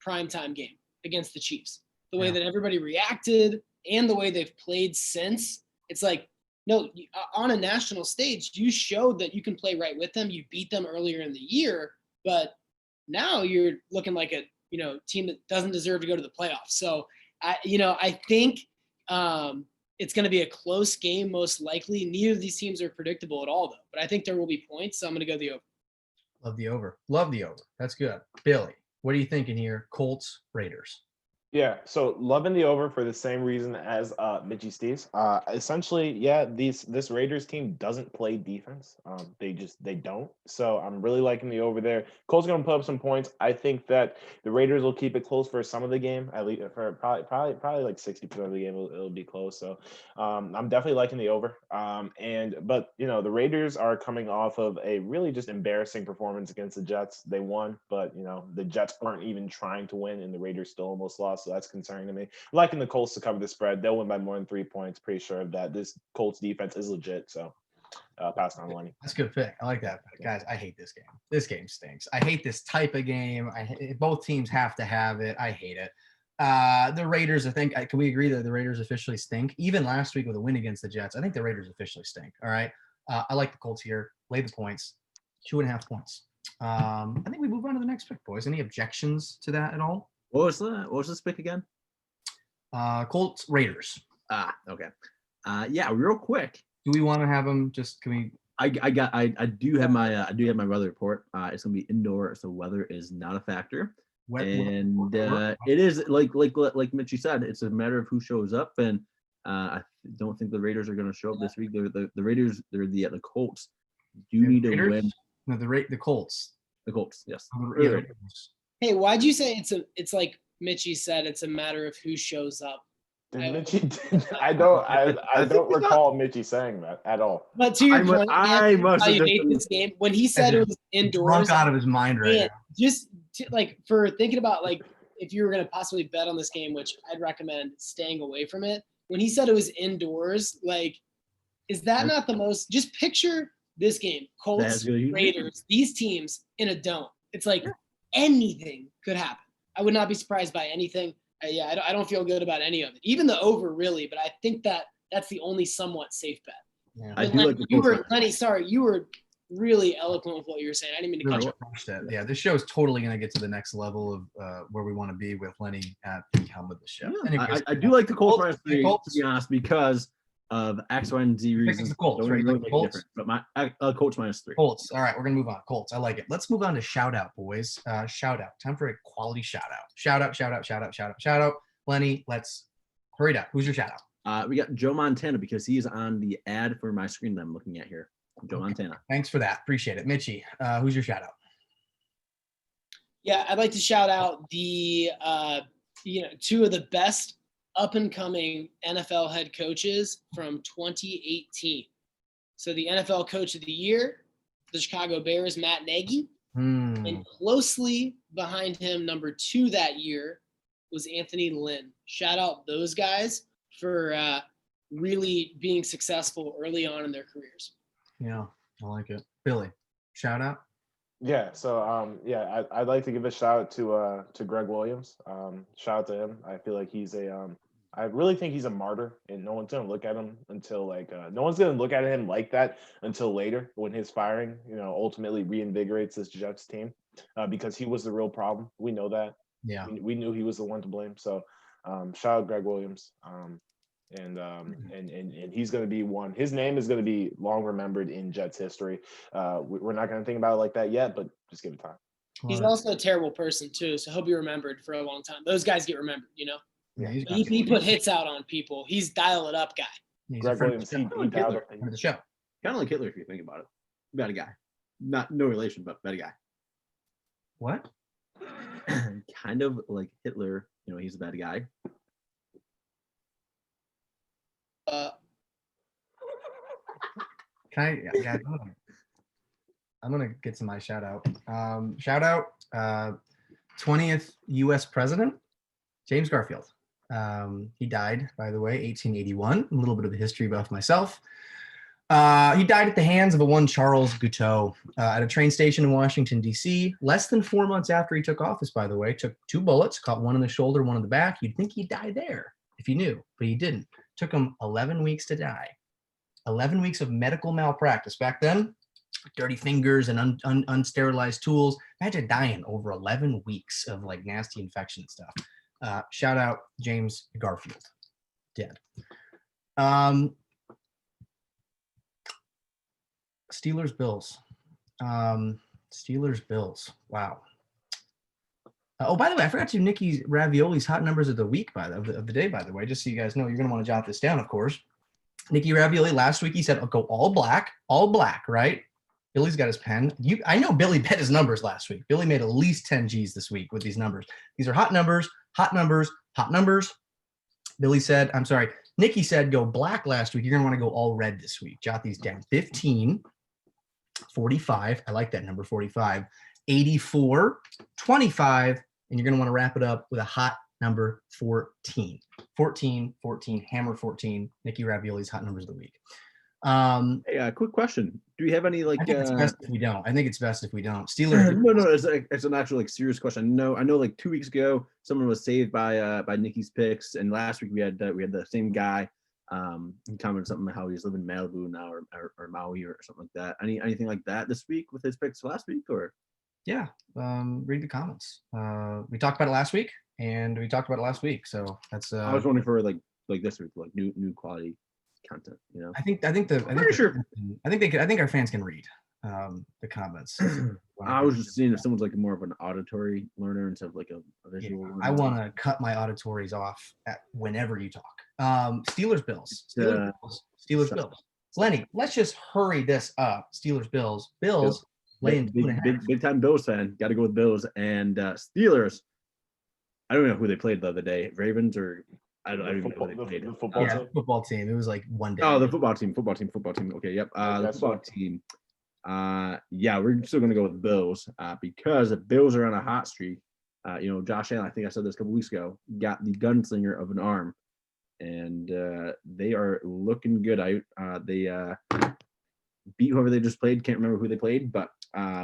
primetime game against the Chiefs. The way that everybody reacted and the way they've played since, it's like, no, on a national stage, you showed that you can play right with them. You beat them earlier in the year, but now you're looking like a team that doesn't deserve to go to the playoffs. So I think it's going to be a close game most likely. Neither of these teams are predictable at all though, but I think there will be points. So I'm going to go the over. Love the over. That's good. Billy, what are you thinking here? Colts Raiders. Yeah, so loving the over for the same reason as Mitchy Steez. Essentially, this Raiders team doesn't play defense. They don't. So I'm really liking the over there. Colts gonna put up some points. I think that the Raiders will keep it close for some of the game. At least for probably like 60% of the game, it'll be close. So I'm definitely liking the over. But the Raiders are coming off of a really just embarrassing performance against the Jets. They won, but the Jets aren't even trying to win, and the Raiders still almost lost. So that's concerning to me. I'm liking the Colts to cover the spread. They'll win by more than 3 points. Pretty sure of that. This Colts defense is legit. So pass on Lenny. That's a good pick. I like that pick. Guys, I hate this game. This game stinks. I hate this type of game. Both teams have to have it. I hate it. The Raiders, I think, can we agree that the Raiders officially stink? Even last week with a win against the Jets, I think the Raiders officially stink. All right. I like the Colts here. Lay the points. 2.5 points. I think we move on to the next pick, boys. Any objections to that at all? What was this pick again? Colts Raiders. Okay. Real quick. Do we want to have them? Can we? I do have my weather report. It's gonna be indoor, so weather is not a factor. It is like Mitchy said, it's a matter of who shows up, and I don't think the Raiders are gonna show up this week. The Raiders, they're the Colts. Do need to win. No, the Colts. The Colts, yes. Hey, why'd you say it's like Mitchy said, it's a matter of who shows up? I don't recall Mitchy saying that at all. But to your point, I must have hate this game. When he said it was indoors, drunk out of his mind right now. Just for thinking about if you were going to possibly bet on this game, which I'd recommend staying away from it. When he said it was indoors, is that not the most? Just picture this game: Colts, Raiders, these teams in a dome. It's like anything could happen. I would not be surprised by anything. I don't feel good about any of it, even the over, really. But I think that's the only somewhat safe bet. Yeah. I do like the Lenny, sorry, you were really eloquent with what you were saying. I didn't mean to cut you off. Yeah, this show is totally going to get to the next level of where we want to be with Lenny at the helm of the show. Yeah, anyways, I do like the Colts minus 3, to be honest, because of X, Y, and Z reasons. The Colts, right? Really Colts? But my Colts minus 3. Colts. All right, we're going to move on. Colts. I like it. Let's move on to shout out, boys. Shout out. Time for a quality shout out. Shout out. Lenny, let's hurry it up. Who's your shout out? We got Joe Montana because he is on the ad for my screen that I'm looking at here. Joe Montana. Thanks for that. Appreciate it. Mitchy, who's your shout out? Yeah, I'd like to shout out the two of the best up and coming NFL head coaches from 2018. So the NFL Coach of the Year, the Chicago Bears, Matt Nagy, and closely behind him, number 2 that year was Anthony Lynn. Shout out those guys for really being successful early on in their careers. Yeah, I like it. Billy, shout out. Yeah, so I'd like to give a shout out to Greg Williams. Shout out to him. I feel like he's I really think he's a martyr, and no one's gonna look at him until no one's gonna look at him like that until later when his firing, ultimately reinvigorates this Jets team, because he was the real problem. We know that. Yeah, we knew he was the one to blame. So, shout out Greg Williams. And he's going to be one. His name is going to be long remembered in Jets history. We're not going to think about it like that yet, but just give it time. He's also a terrible person too, so he'll be remembered for a long time. Those guys get remembered, Yeah, he put hits out on people. He's dial it up guy. He's Greg Williams, he dialed up the show. Kind of like Hitler if you think about it. Bad guy. No relation, but bad guy. What? Kind of like Hitler. He's a bad guy. Guys, I'm gonna get to my shout out. Shout out 20th U.S. President James Garfield. He died, by the way, 1881. A little bit of a history buff myself. He died at the hands of one Charles Guiteau at a train station in Washington, D.C. Less than 4 months after he took office, by the way. Took 2 bullets, caught one in the shoulder, one in the back. You'd think he'd die there if he knew, but he didn't. Took him 11 weeks to die. 11 weeks of medical malpractice. Back then, dirty fingers and unsterilized tools. Imagine dying over 11 weeks of nasty infection stuff. Shout out James Garfield. Dead. Steelers Bills. Steelers Bills. Wow. Oh, by the way, I forgot to do Nicky Ravioli's hot numbers of the week of the day, by the way, just so you guys know. You're going to want to jot this down, of course. Nicky Ravioli, last week he said, I'll go all black, right? Billy's got his pen. I know Billy bet his numbers last week. Billy made at least 10 G's this week with these numbers. These are hot numbers, hot numbers, hot numbers. Nicky said go black last week. You're going to want to go all red this week. Jot these down. 15, 45. I like that number, 45. 84, 25. And you're going to want to wrap it up with a hot number 14. 14, hammer 14. Nicky Ravioli's hot numbers of the week. Hey, quick question. Do we have any I think it's best if we don't. Steelers. No, it's an actual serious question. I know 2 weeks ago someone was saved by Nicky's picks, and last week we had the same guy. He commented something how he's living in Malibu now or Maui or something like that. Anything like that this week with his picks last week or? Yeah, read the comments. We talked about it last week, and we talked about it last week. So that's. I was wondering for like this week, new quality content. I think our fans can read the comments. I was just seeing if someone's more of an auditory learner instead of a visual. Yeah, I want to cut my auditories off at whenever you talk. Steelers Bills. Steelers Bills. Lenny, let's just hurry this up. Steelers Bills. Bills. Big time Bills fan. Got to go with Bills and Steelers. I don't know who they played the other day. Ravens or I don't even know who they played. The football team. It was one day. Oh, the football team. Okay, yep. The football team. We're still gonna go with Bills because the Bills are on a hot streak. Josh Allen, I think I said this a couple weeks ago, got the gunslinger of an arm, and they are looking good. They beat whoever they just played. Can't remember who they played, but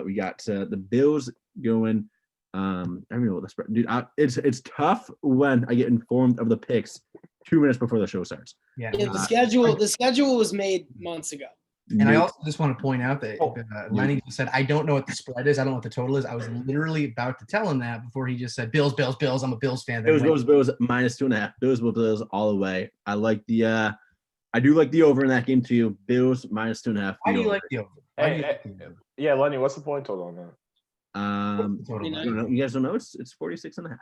we got the Bills going. I don't know what the spread, dude. It's tough when I get informed of the picks 2 minutes before the show starts. Yeah, the schedule was made months ago. And I also just want to point out that Lenny said, I don't know what the spread is. I don't know what the total is. I was literally about to tell him that before he just said, Bills. I'm a Bills fan. Bills -2.5. Bills all the way. I do like the over in that game too. Bills -2.5. Why do you like the over? Yeah, Lenny, what's the point total on that? You guys don't know? It's 46.5.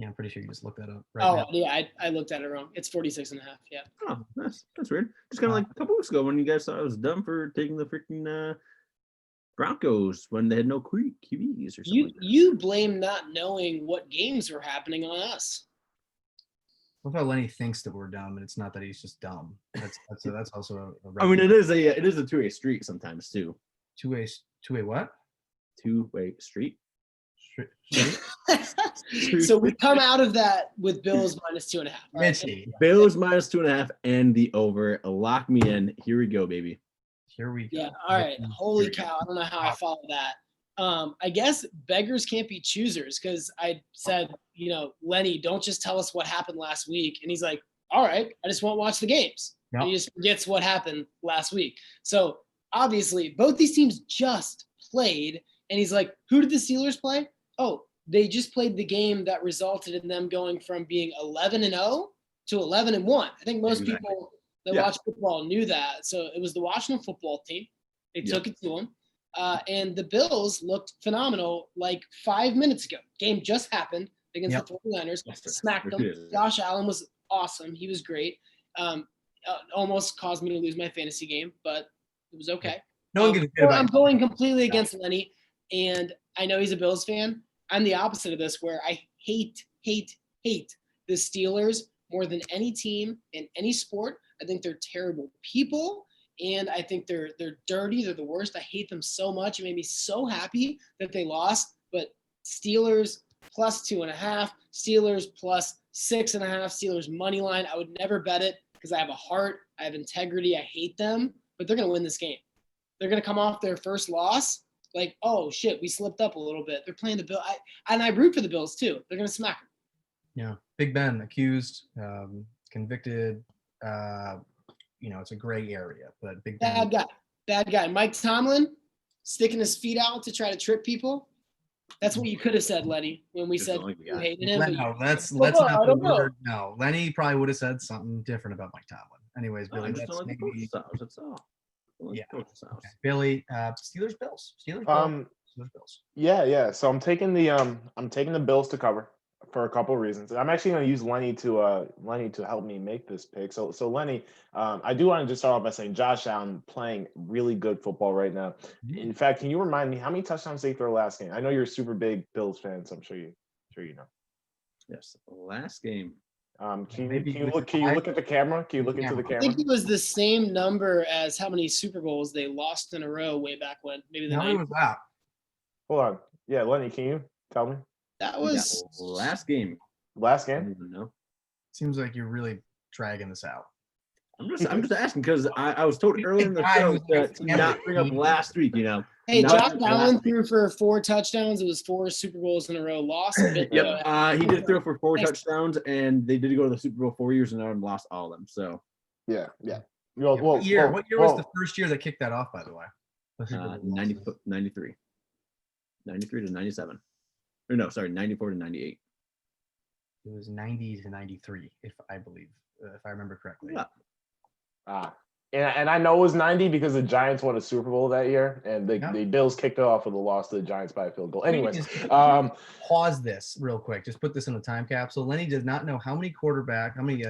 Yeah, I'm pretty sure you just looked that up right Oh now. yeah, I looked at it wrong. It's 46.5. Yeah. Oh, that's weird. Just kind of like a couple weeks ago when you guys thought I was dumb for taking the freaking Broncos when they had no QBs or something. You blame not knowing what games were happening on us. Look how Lenny thinks that we're dumb, and it's not that he's just dumb. That's also a I mean, it is a two-way street sometimes too. two-way what? Two-way street. So we come out of that with Bills -2.5. Right? Mitchy. Bills -2.5 and the over. Lock me in. Here we go, baby. Here we go. Yeah. All right. Holy cow! I don't know how I follow that. I guess beggars can't be choosers because I said, Lenny, don't just tell us what happened last week, and he's like, all right, I just won't watch the games. Yep. He just forgets what happened last week. So obviously, both these teams just played, and he's like, who did the Steelers play? Oh, they just played the game that resulted in them going from being 11-0 to 11-1. I think most people that watch football knew that. So it was the Washington football team. They took it to them. And the Bills looked phenomenal like 5 minutes ago. Game just happened against the 49ers. Smacked them. Josh Allen was awesome. He was great. Almost caused me to lose my fantasy game, but it was okay. No one gives a shit about I'm going completely against Lenny, and I know he's a Bills fan. I'm the opposite of this, where I hate the Steelers more than any team in any sport. I think they're terrible people, and I think they're dirty. They're the worst. I hate them so much. It made me so happy that they lost. But Steelers +2.5, Steelers +6.5, Steelers money line. I would never bet it because I have a heart. I have integrity. I hate them, but they're going to win this game. They're going to come off their first loss. Like, oh, shit, we slipped up a little bit. They're playing the Bills. And I root for the Bills, too. They're going to smack them. Yeah. Big Ben, accused, convicted. It's a gray area, but Big Ben. Bad guy. Mike Tomlin sticking his feet out to try to trip people. That's what you could have said, Lenny, when we said you hated him. No, let's not the word. No, Lenny probably would have said something different about Mike Tomlin. Anyways, Billy, that's maybe. That's all. Yeah. Okay. Billy, Steelers Bills. Steelers Bills. Yeah. So I'm taking the Bills to cover for a couple of reasons. I'm actually going to use Lenny to help me make this pick. So Lenny, I do want to just start off by saying Josh Allen playing really good football right now. In fact, can you remind me how many touchdowns they throw last game? I know you're a super big Bills fan, so I'm sure you know. Yes, last game. Can you look at the camera? Can you look into the camera? I think it was the same number as how many Super Bowls they lost in a row way back when. Maybe the How many was that? Hold on. Yeah, Lenny, can you tell me? That was last game. Last I game? don't even know. Seems like you're really dragging this out. I'm just asking because I was told earlier in the show to not bring up last week. Hey, Josh Allen threw for 4 touchdowns. It was 4 Super Bowls in a row. Lost. Yep. He did throw for 4 touchdowns, and they did go to the Super Bowl 4 years in a row and lost all of them. So yeah. What year was the first year that kicked that off? By the way, 93 to 97. Or no, sorry, 94 to 98. It was 90 to 93, if I remember correctly. Yeah. And I know it was 90 because the Giants won a Super Bowl that year, and the Bills kicked it off with a loss to the Giants by a field goal. Anyways, pause this real quick. Just put this in a time capsule. Lenny does not know how many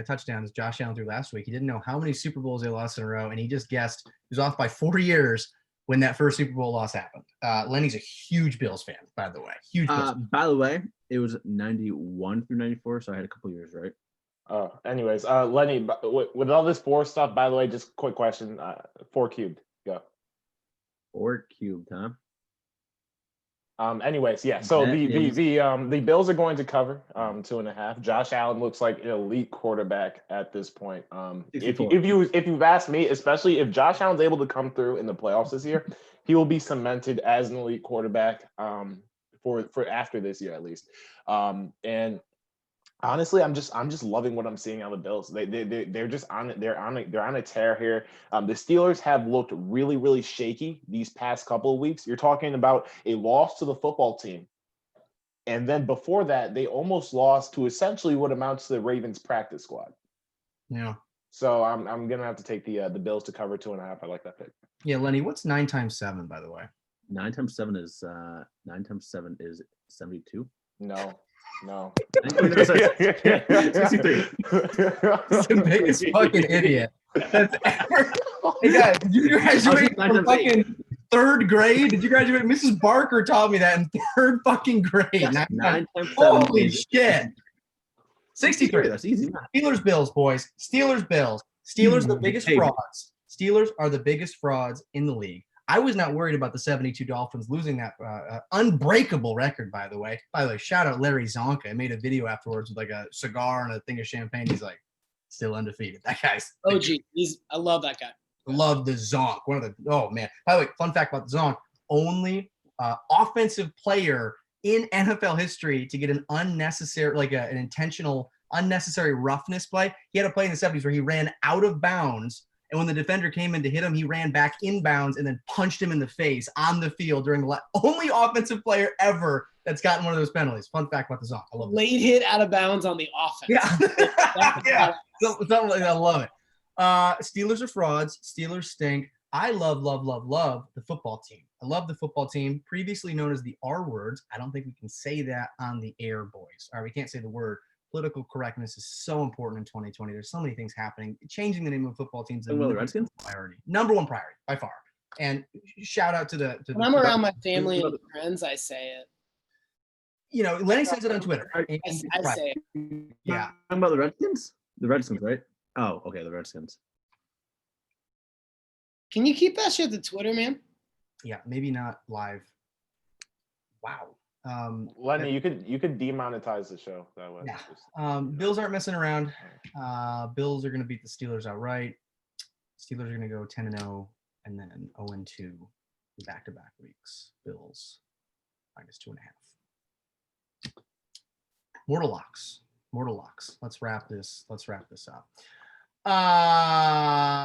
touchdowns Josh Allen threw last week. He didn't know how many Super Bowls they lost in a row, and he just guessed. He was off by 4 years when that first Super Bowl loss happened. Lenny's a huge Bills fan, by the way. Huge Bills fan. By the way, it was 91 through 94, so I had a couple years, right? Anyways, Lenny, with all this 4 stuff, by the way, just quick question. 4 cubed. Go. 4 cubed, huh? Anyways, yeah. So the Bills are going to cover 2.5. Josh Allen looks like an elite quarterback at this point. If you've asked me, especially if Josh Allen's able to come through in the playoffs this year, he will be cemented as an elite quarterback for after this year at least. And honestly, I'm just loving what I'm seeing out of the Bills. They're just on it. They're on a tear here. The Steelers have looked really, really shaky these past couple of weeks. You're talking about a loss to the football team, and then before that, they almost lost to essentially what amounts to the Ravens practice squad. Yeah. So I'm gonna have to take the Bills to cover 2.5. I like that pick. Yeah, Lenny, what's 9 times 7, by the way? 9 times 7 is 72. No. It's 63. He's the biggest fucking idiot that's ever. Hey guys, did you graduate from fucking third grade? Did you graduate? Mrs. Barker taught me that in third fucking grade. Yes, 9 times 7 Holy is shit. 63. That's easy. Steelers, Bills, boys. Steelers, Bills. Steelers, the biggest Hey. frauds. Steelers are the biggest frauds in the league. I was not worried about the 72 Dolphins losing that unbreakable record, by the way. By the way, shout out Larry Zonka. I made a video afterwards with like a cigar and a thing of champagne. He's like, still undefeated. That guy's OG. I love that guy. love the Zonk. One of the, oh man. By the way, fun fact about the Zonk, only offensive player in NFL history to get an unnecessary, like an intentional, unnecessary roughness play. He had a play in the 70s where he ran out of bounds. And when the defender came in to hit him, he ran back inbounds and then punched him in the face on the field during the only offensive player ever that's gotten one of those penalties. Fun fact about the Zonk. I love it. Late hit out of bounds on the offense. Yeah. Yeah. Something like that. I love it. Steelers are frauds. Steelers stink. I love the football team. I love the football team, previously known as the R words. I don't think we can say that on the air, boys. All right, we can't say the word. Political correctness is so important in 2020. There's so many things happening. Changing the name of football teams is the Redskins? Number one priority by far. And shout out to the. When I'm around my family and friends, I say it. You know, Lenny says it on Twitter. I say it. Yeah. Talking about the Redskins? The Redskins, right? Oh, okay, the Redskins. Can you keep that shit to Twitter, man? Yeah, maybe not live. Wow. Lenny, you could demonetize the show that way. Yeah. Bills aren't messing around. Bills are going to beat the Steelers outright. Steelers are going to go 10-0 and then 0-2 back-to-back weeks. Bills -2.5. Mortal locks. Let's wrap this up.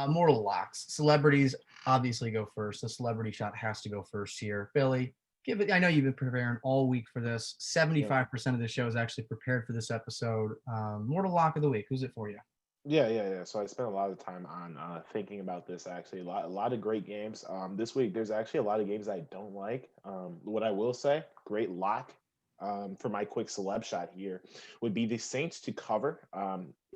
Mortal locks. Celebrities obviously go first. The celebrity shot has to go first here. Billy, give it. I know you've been preparing all week for this. 75% of the show is actually prepared for this episode. Mortal lock of the week. Who's it for you? Yeah. So I spent a lot of time on thinking about this. Actually, a lot of great games. This week, there's actually a lot of games I don't like. What I will say, great lock for my quick celeb shot here would be the Saints to cover.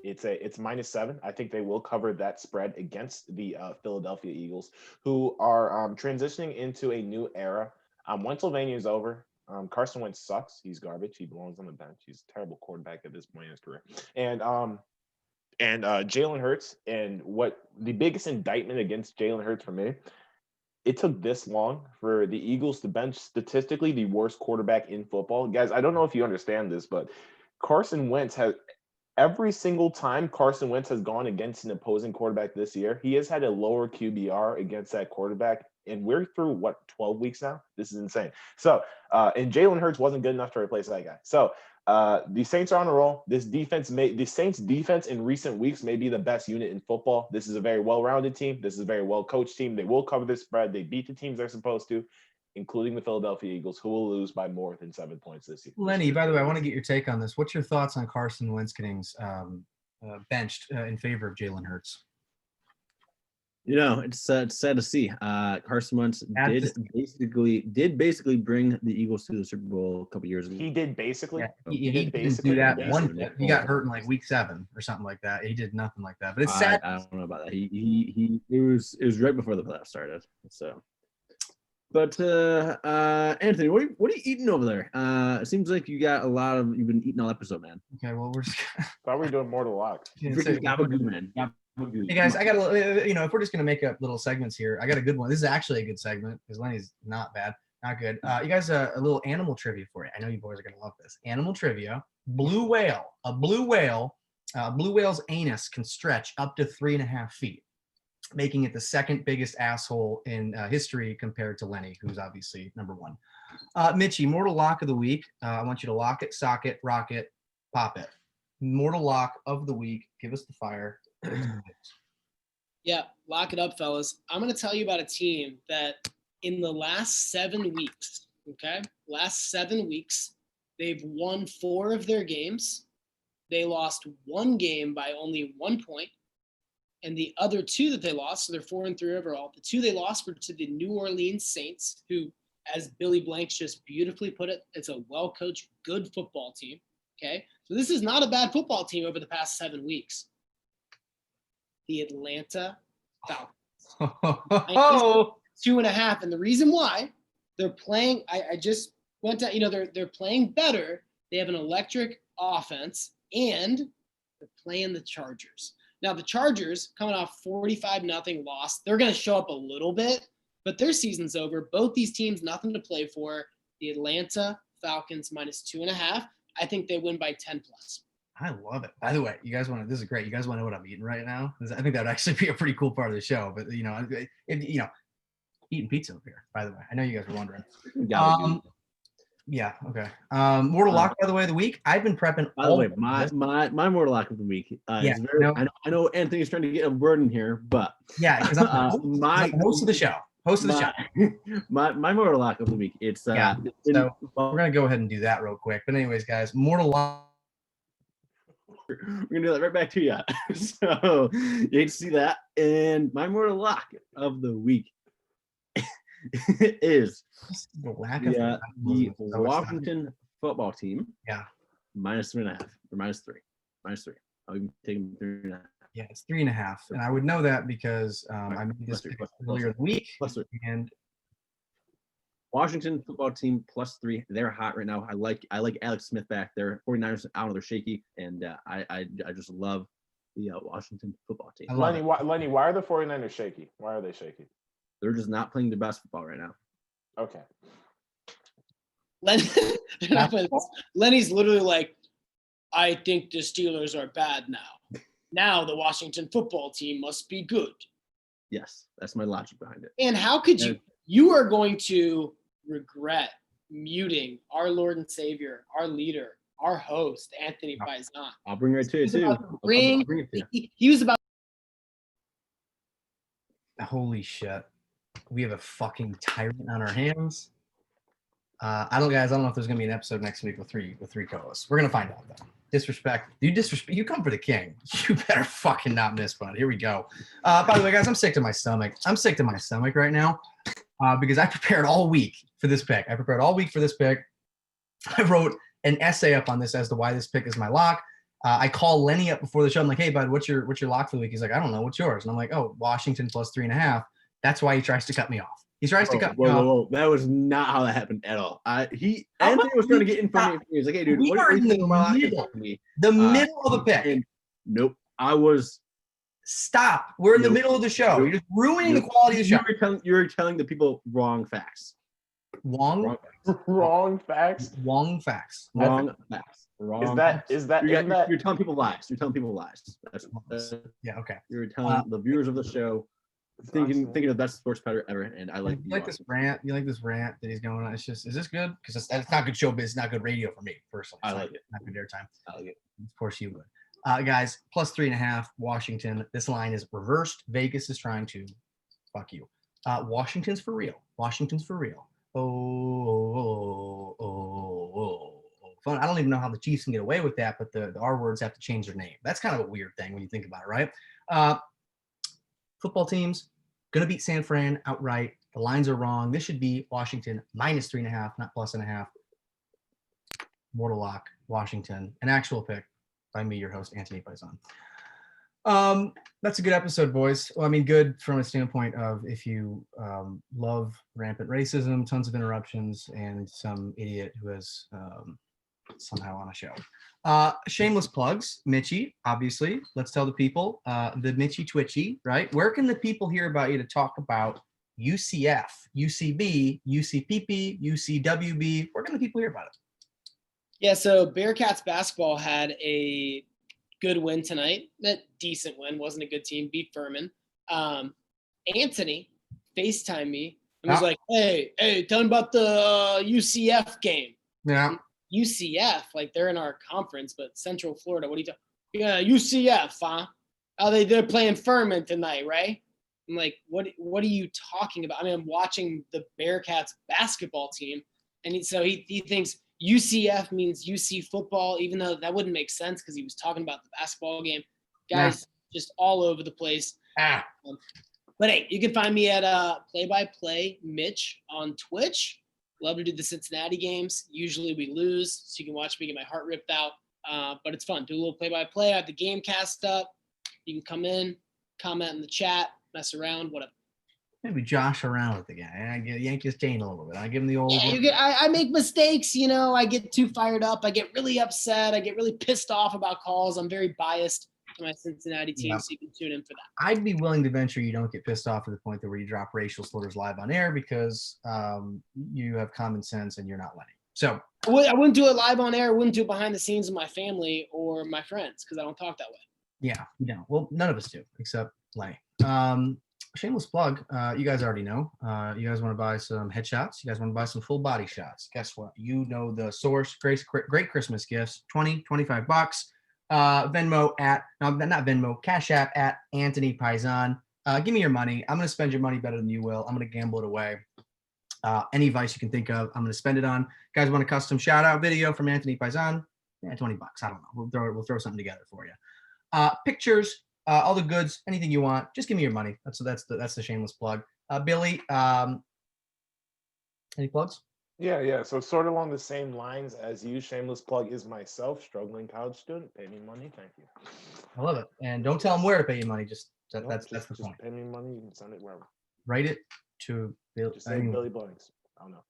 It's -7. I think they will cover that spread against the Philadelphia Eagles, who are transitioning into a new era. Pennsylvania is over. Carson Wentz sucks. He's garbage. He belongs on the bench. He's a terrible quarterback at this point in his career. And Jalen Hurts, and what the biggest indictment against Jalen Hurts for me, it took this long for the Eagles to bench statistically the worst quarterback in football. Guys, I don't know if you understand this, but Carson Wentz has every single time Carson Wentz has gone against an opposing quarterback this year, he has had a lower QBR against that quarterback. And we're through 12 weeks now? This is insane. So, and Jalen Hurts wasn't good enough to replace that guy. So the Saints are on a roll. The Saints defense in recent weeks may be the best unit in football. This is a very well-rounded team. This is a very well-coached team. They will cover this spread. They beat the teams they're supposed to, including the Philadelphia Eagles, who will lose by more than 7 points this year. Lenny, by the way, I want to get your take on this. What's your thoughts on Carson Wentz getting benched in favor of Jalen Hurts? You know, it's sad to see. Carson Wentz did basically bring the Eagles to the Super Bowl a couple years ago. He did basically. Yeah, he didn't do that one bit. He got hurt in like week 7 or something like that. He did nothing like that. But it's sad. I don't know about that. It was right before the playoffs started. So, but Anthony, what are you eating over there? It seems like you've been eating all episode, man. Okay, well we're just thought we were doing Mortal Lock. Man. Hey guys, I got if we're just gonna make up little segments here, I got a good one. This is actually a good segment because Lenny's not bad, not good. You guys, a little animal trivia for you. I know you boys are gonna love this. Animal trivia: blue whale. A blue whale's anus can stretch up to 3.5 feet, making it the second biggest asshole in history compared to Lenny, who's obviously number 1. Mitchy, mortal lock of the week. I want you to lock it, sock it, rock it, pop it. Mortal lock of the week. Give us the fire. Yeah, lock it up, fellas. I'm going to tell you about a team that in the last 7 weeks, they've won 4 of their games. They lost 1 game by only 1 point. And the other 2 that they lost, so they're 4-3 overall. The 2 they lost were to the New Orleans Saints, who as Billy Blanks just beautifully put it, it's a well-coached, good football team. Okay, so this is not a bad football team over the past 7 weeks. The Atlanta Falcons. Oh, 2.5, and the reason why they're playing, I just went to, they're playing better. They have an electric offense, and they're playing the Chargers. Now the Chargers coming off 45-0 loss, they're going to show up a little bit, but their season's over. Both these teams, nothing to play for. The Atlanta Falcons -2.5. I think they win by 10+. I love it. By the way, you guys this is great. You guys want to know what I'm eating right now? I think that would actually be a pretty cool part of the show. But eating pizza over here. By the way, I know you guys were wondering. Yeah. Okay. Mortal lock, by the way, of the week. I've been prepping. By the way, my mortal lock of the week. I know Anthony's trying to get a word in here, but because I'm the host of the show. My mortal lock of the week. It's so we're gonna go ahead and do that real quick. But anyways, guys, mortal lock. We're gonna do that right back to you. So you hate to see that. And my mortal lock of the week is the Washington football team. Yeah. -3.5 or -3. I'll even take them 3.5. Yeah, it's 3.5, and I would know that because I made this pick earlier in the week. +3. And Washington football team +3. They're hot right now. I like Alex Smith back there. 49ers, I don't know, they're shaky, and I just love the Washington football team. Lenny, why are the 49ers shaky? Why are they shaky? They're just not playing their best football right now. Okay. Lenny's literally like, I think the Steelers are bad now. Now the Washington football team must be good. Yes, that's my logic behind it. And how could you are going to regret muting our Lord and Savior, our leader, our host, Antony Paisan. I'll bring it to you too. I'll bring it to you. He was about. Holy shit. We have a fucking tyrant on our hands. I don't know if there's gonna be an episode next week with three co-hosts. We're gonna find out though. Disrespect. You come for the king. You better fucking not miss one. Here we go. By the way, guys, I'm sick to my stomach. I'm sick to my stomach right now because I prepared all week for this pick. I wrote an essay up on this as to why this pick is my lock. I call Lenny up before the show. I'm like, hey, bud, what's your lock for the week? He's like, I don't know. What's yours? And I'm like, oh, Washington +3.5. That's why he tries to cut me off. He tries to cut me off. Whoa. That was not how that happened at all. Anthony was trying to get in front of me. He was like, hey, dude, we are in the middle of a pick. Nope. I was. Stop. We're in the middle of the show. You're just ruining the quality of the show. You were telling the people wrong facts. Wrong facts. You're telling people lies. Yeah. Okay. You're telling the viewers of the show. Thinking the best sports better ever, and I like. You like this rant that he's going on? It's just, is this good? Because it's not good showbiz. It's not good radio for me personally. I like it. Not good airtime. I like it. Of course you would. Guys, +3.5. Washington. This line is reversed. Vegas is trying to fuck you. Washington's for real. Fun. I don't even know how the Chiefs can get away with that, but the R words have to change their name. That's kind of a weird thing when you think about it, right? Football teams gonna beat San Fran outright. The lines are wrong. This should be Washington -3.5, not +1.5. Mortal lock, Washington. An actual pick by me, your host, Antony Paisan. That's a good episode, boys. Well, I mean, good from a standpoint of if you love rampant racism, tons of interruptions, and some idiot who is somehow on a show. Shameless plugs, Mitchy, obviously. Let's tell the people, the Mitchy Twitchy, right? Where can the people hear about you to talk about UCF, UCB, UCPP, UCWB? Where can the people hear about it? Yeah, so Bearcats basketball had a good win tonight. A decent win. Wasn't a good team. Beat Furman. Anthony FaceTimed me and was like, hey, tell me about the UCF game. Yeah. UCF, like they're in our conference, but Central Florida. What are you talking? Yeah, UCF, huh? Oh, they're playing Furman tonight, right? I'm like, what are you talking about? I mean, I'm watching the Bearcats basketball team, and he thinks UCF means UC football, even though that wouldn't make sense because he was talking about the basketball game. Guys, just all over the place. But hey, you can find me at Play by Play Mitch on Twitch. Love to do the Cincinnati games. Usually we lose, so you can watch me get my heart ripped out. But it's fun. Do a little play-by-play. I have the game cast up. You can come in, comment in the chat, mess around, whatever. Maybe josh around with the guy. I yank his chain a little bit. I give him the old. Yeah, I make mistakes. I get too fired up. I get really upset. I get really pissed off about calls. I'm very biased to my Cincinnati team, so you can tune in for that. I'd be willing to venture you don't get pissed off to the point that where you drop racial slurs live on air because you have common sense and you're not Lenny. So I wouldn't do it live on air. I wouldn't do it behind the scenes with my family or my friends because I don't talk that way. Yeah, well, none of us do except Lenny. Shameless plug. You guys already know. You guys want to buy some headshots? You guys want to buy some full body shots? Guess what? You know the source. Great Christmas gifts. $25. Venmo at not Venmo. Cash App at Antony Paisan. Give me your money. I'm gonna spend your money better than you will. I'm gonna gamble it away. Any advice you can think of, I'm gonna spend it on. Guys want a custom shout out video from Antony Paisan? Yeah, $20. I don't know. We'll throw something together for you. Pictures. All the goods, anything you want, just give me your money. That's the shameless plug. Billy, any plugs? Yeah. So sort of along the same lines as you, shameless plug is myself, struggling college student. Pay me money, thank you. I love it. And don't tell them where to pay you money. Just that's the just point. Pay me money. You can send it wherever. Write it to Bill. Just say Billy Blanks. I don't know.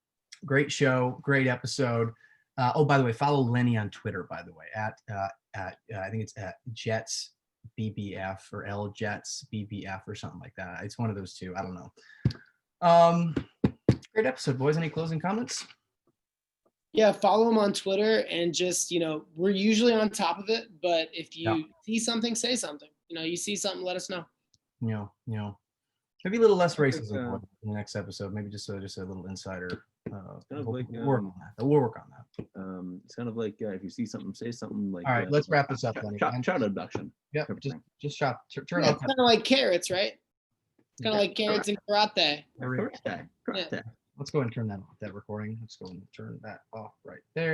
Great show, great episode. Oh, by the way, follow Lenny on Twitter. By the way, at I think it's at Jets BBF or L Jets BBF or something like that. It's one of those two. I don't know. Great episode, boys. Any closing comments? Yeah, follow him on Twitter and just, we're usually on top of it, but if you see something, say something. You see something, let us know. Maybe a little less racism in the next episode. Maybe just a little insider. We'll work on that. We'll work on that. It's kind of like if you see something, say something. Like all right, let's wrap this up, Lenny. Child abduction. Yep, just shot. Turn yeah, off. It's kind of like carrots, right? It's kind of like carrots and karate. Karate. Let's go ahead and turn that recording. Let's go and turn that off right there.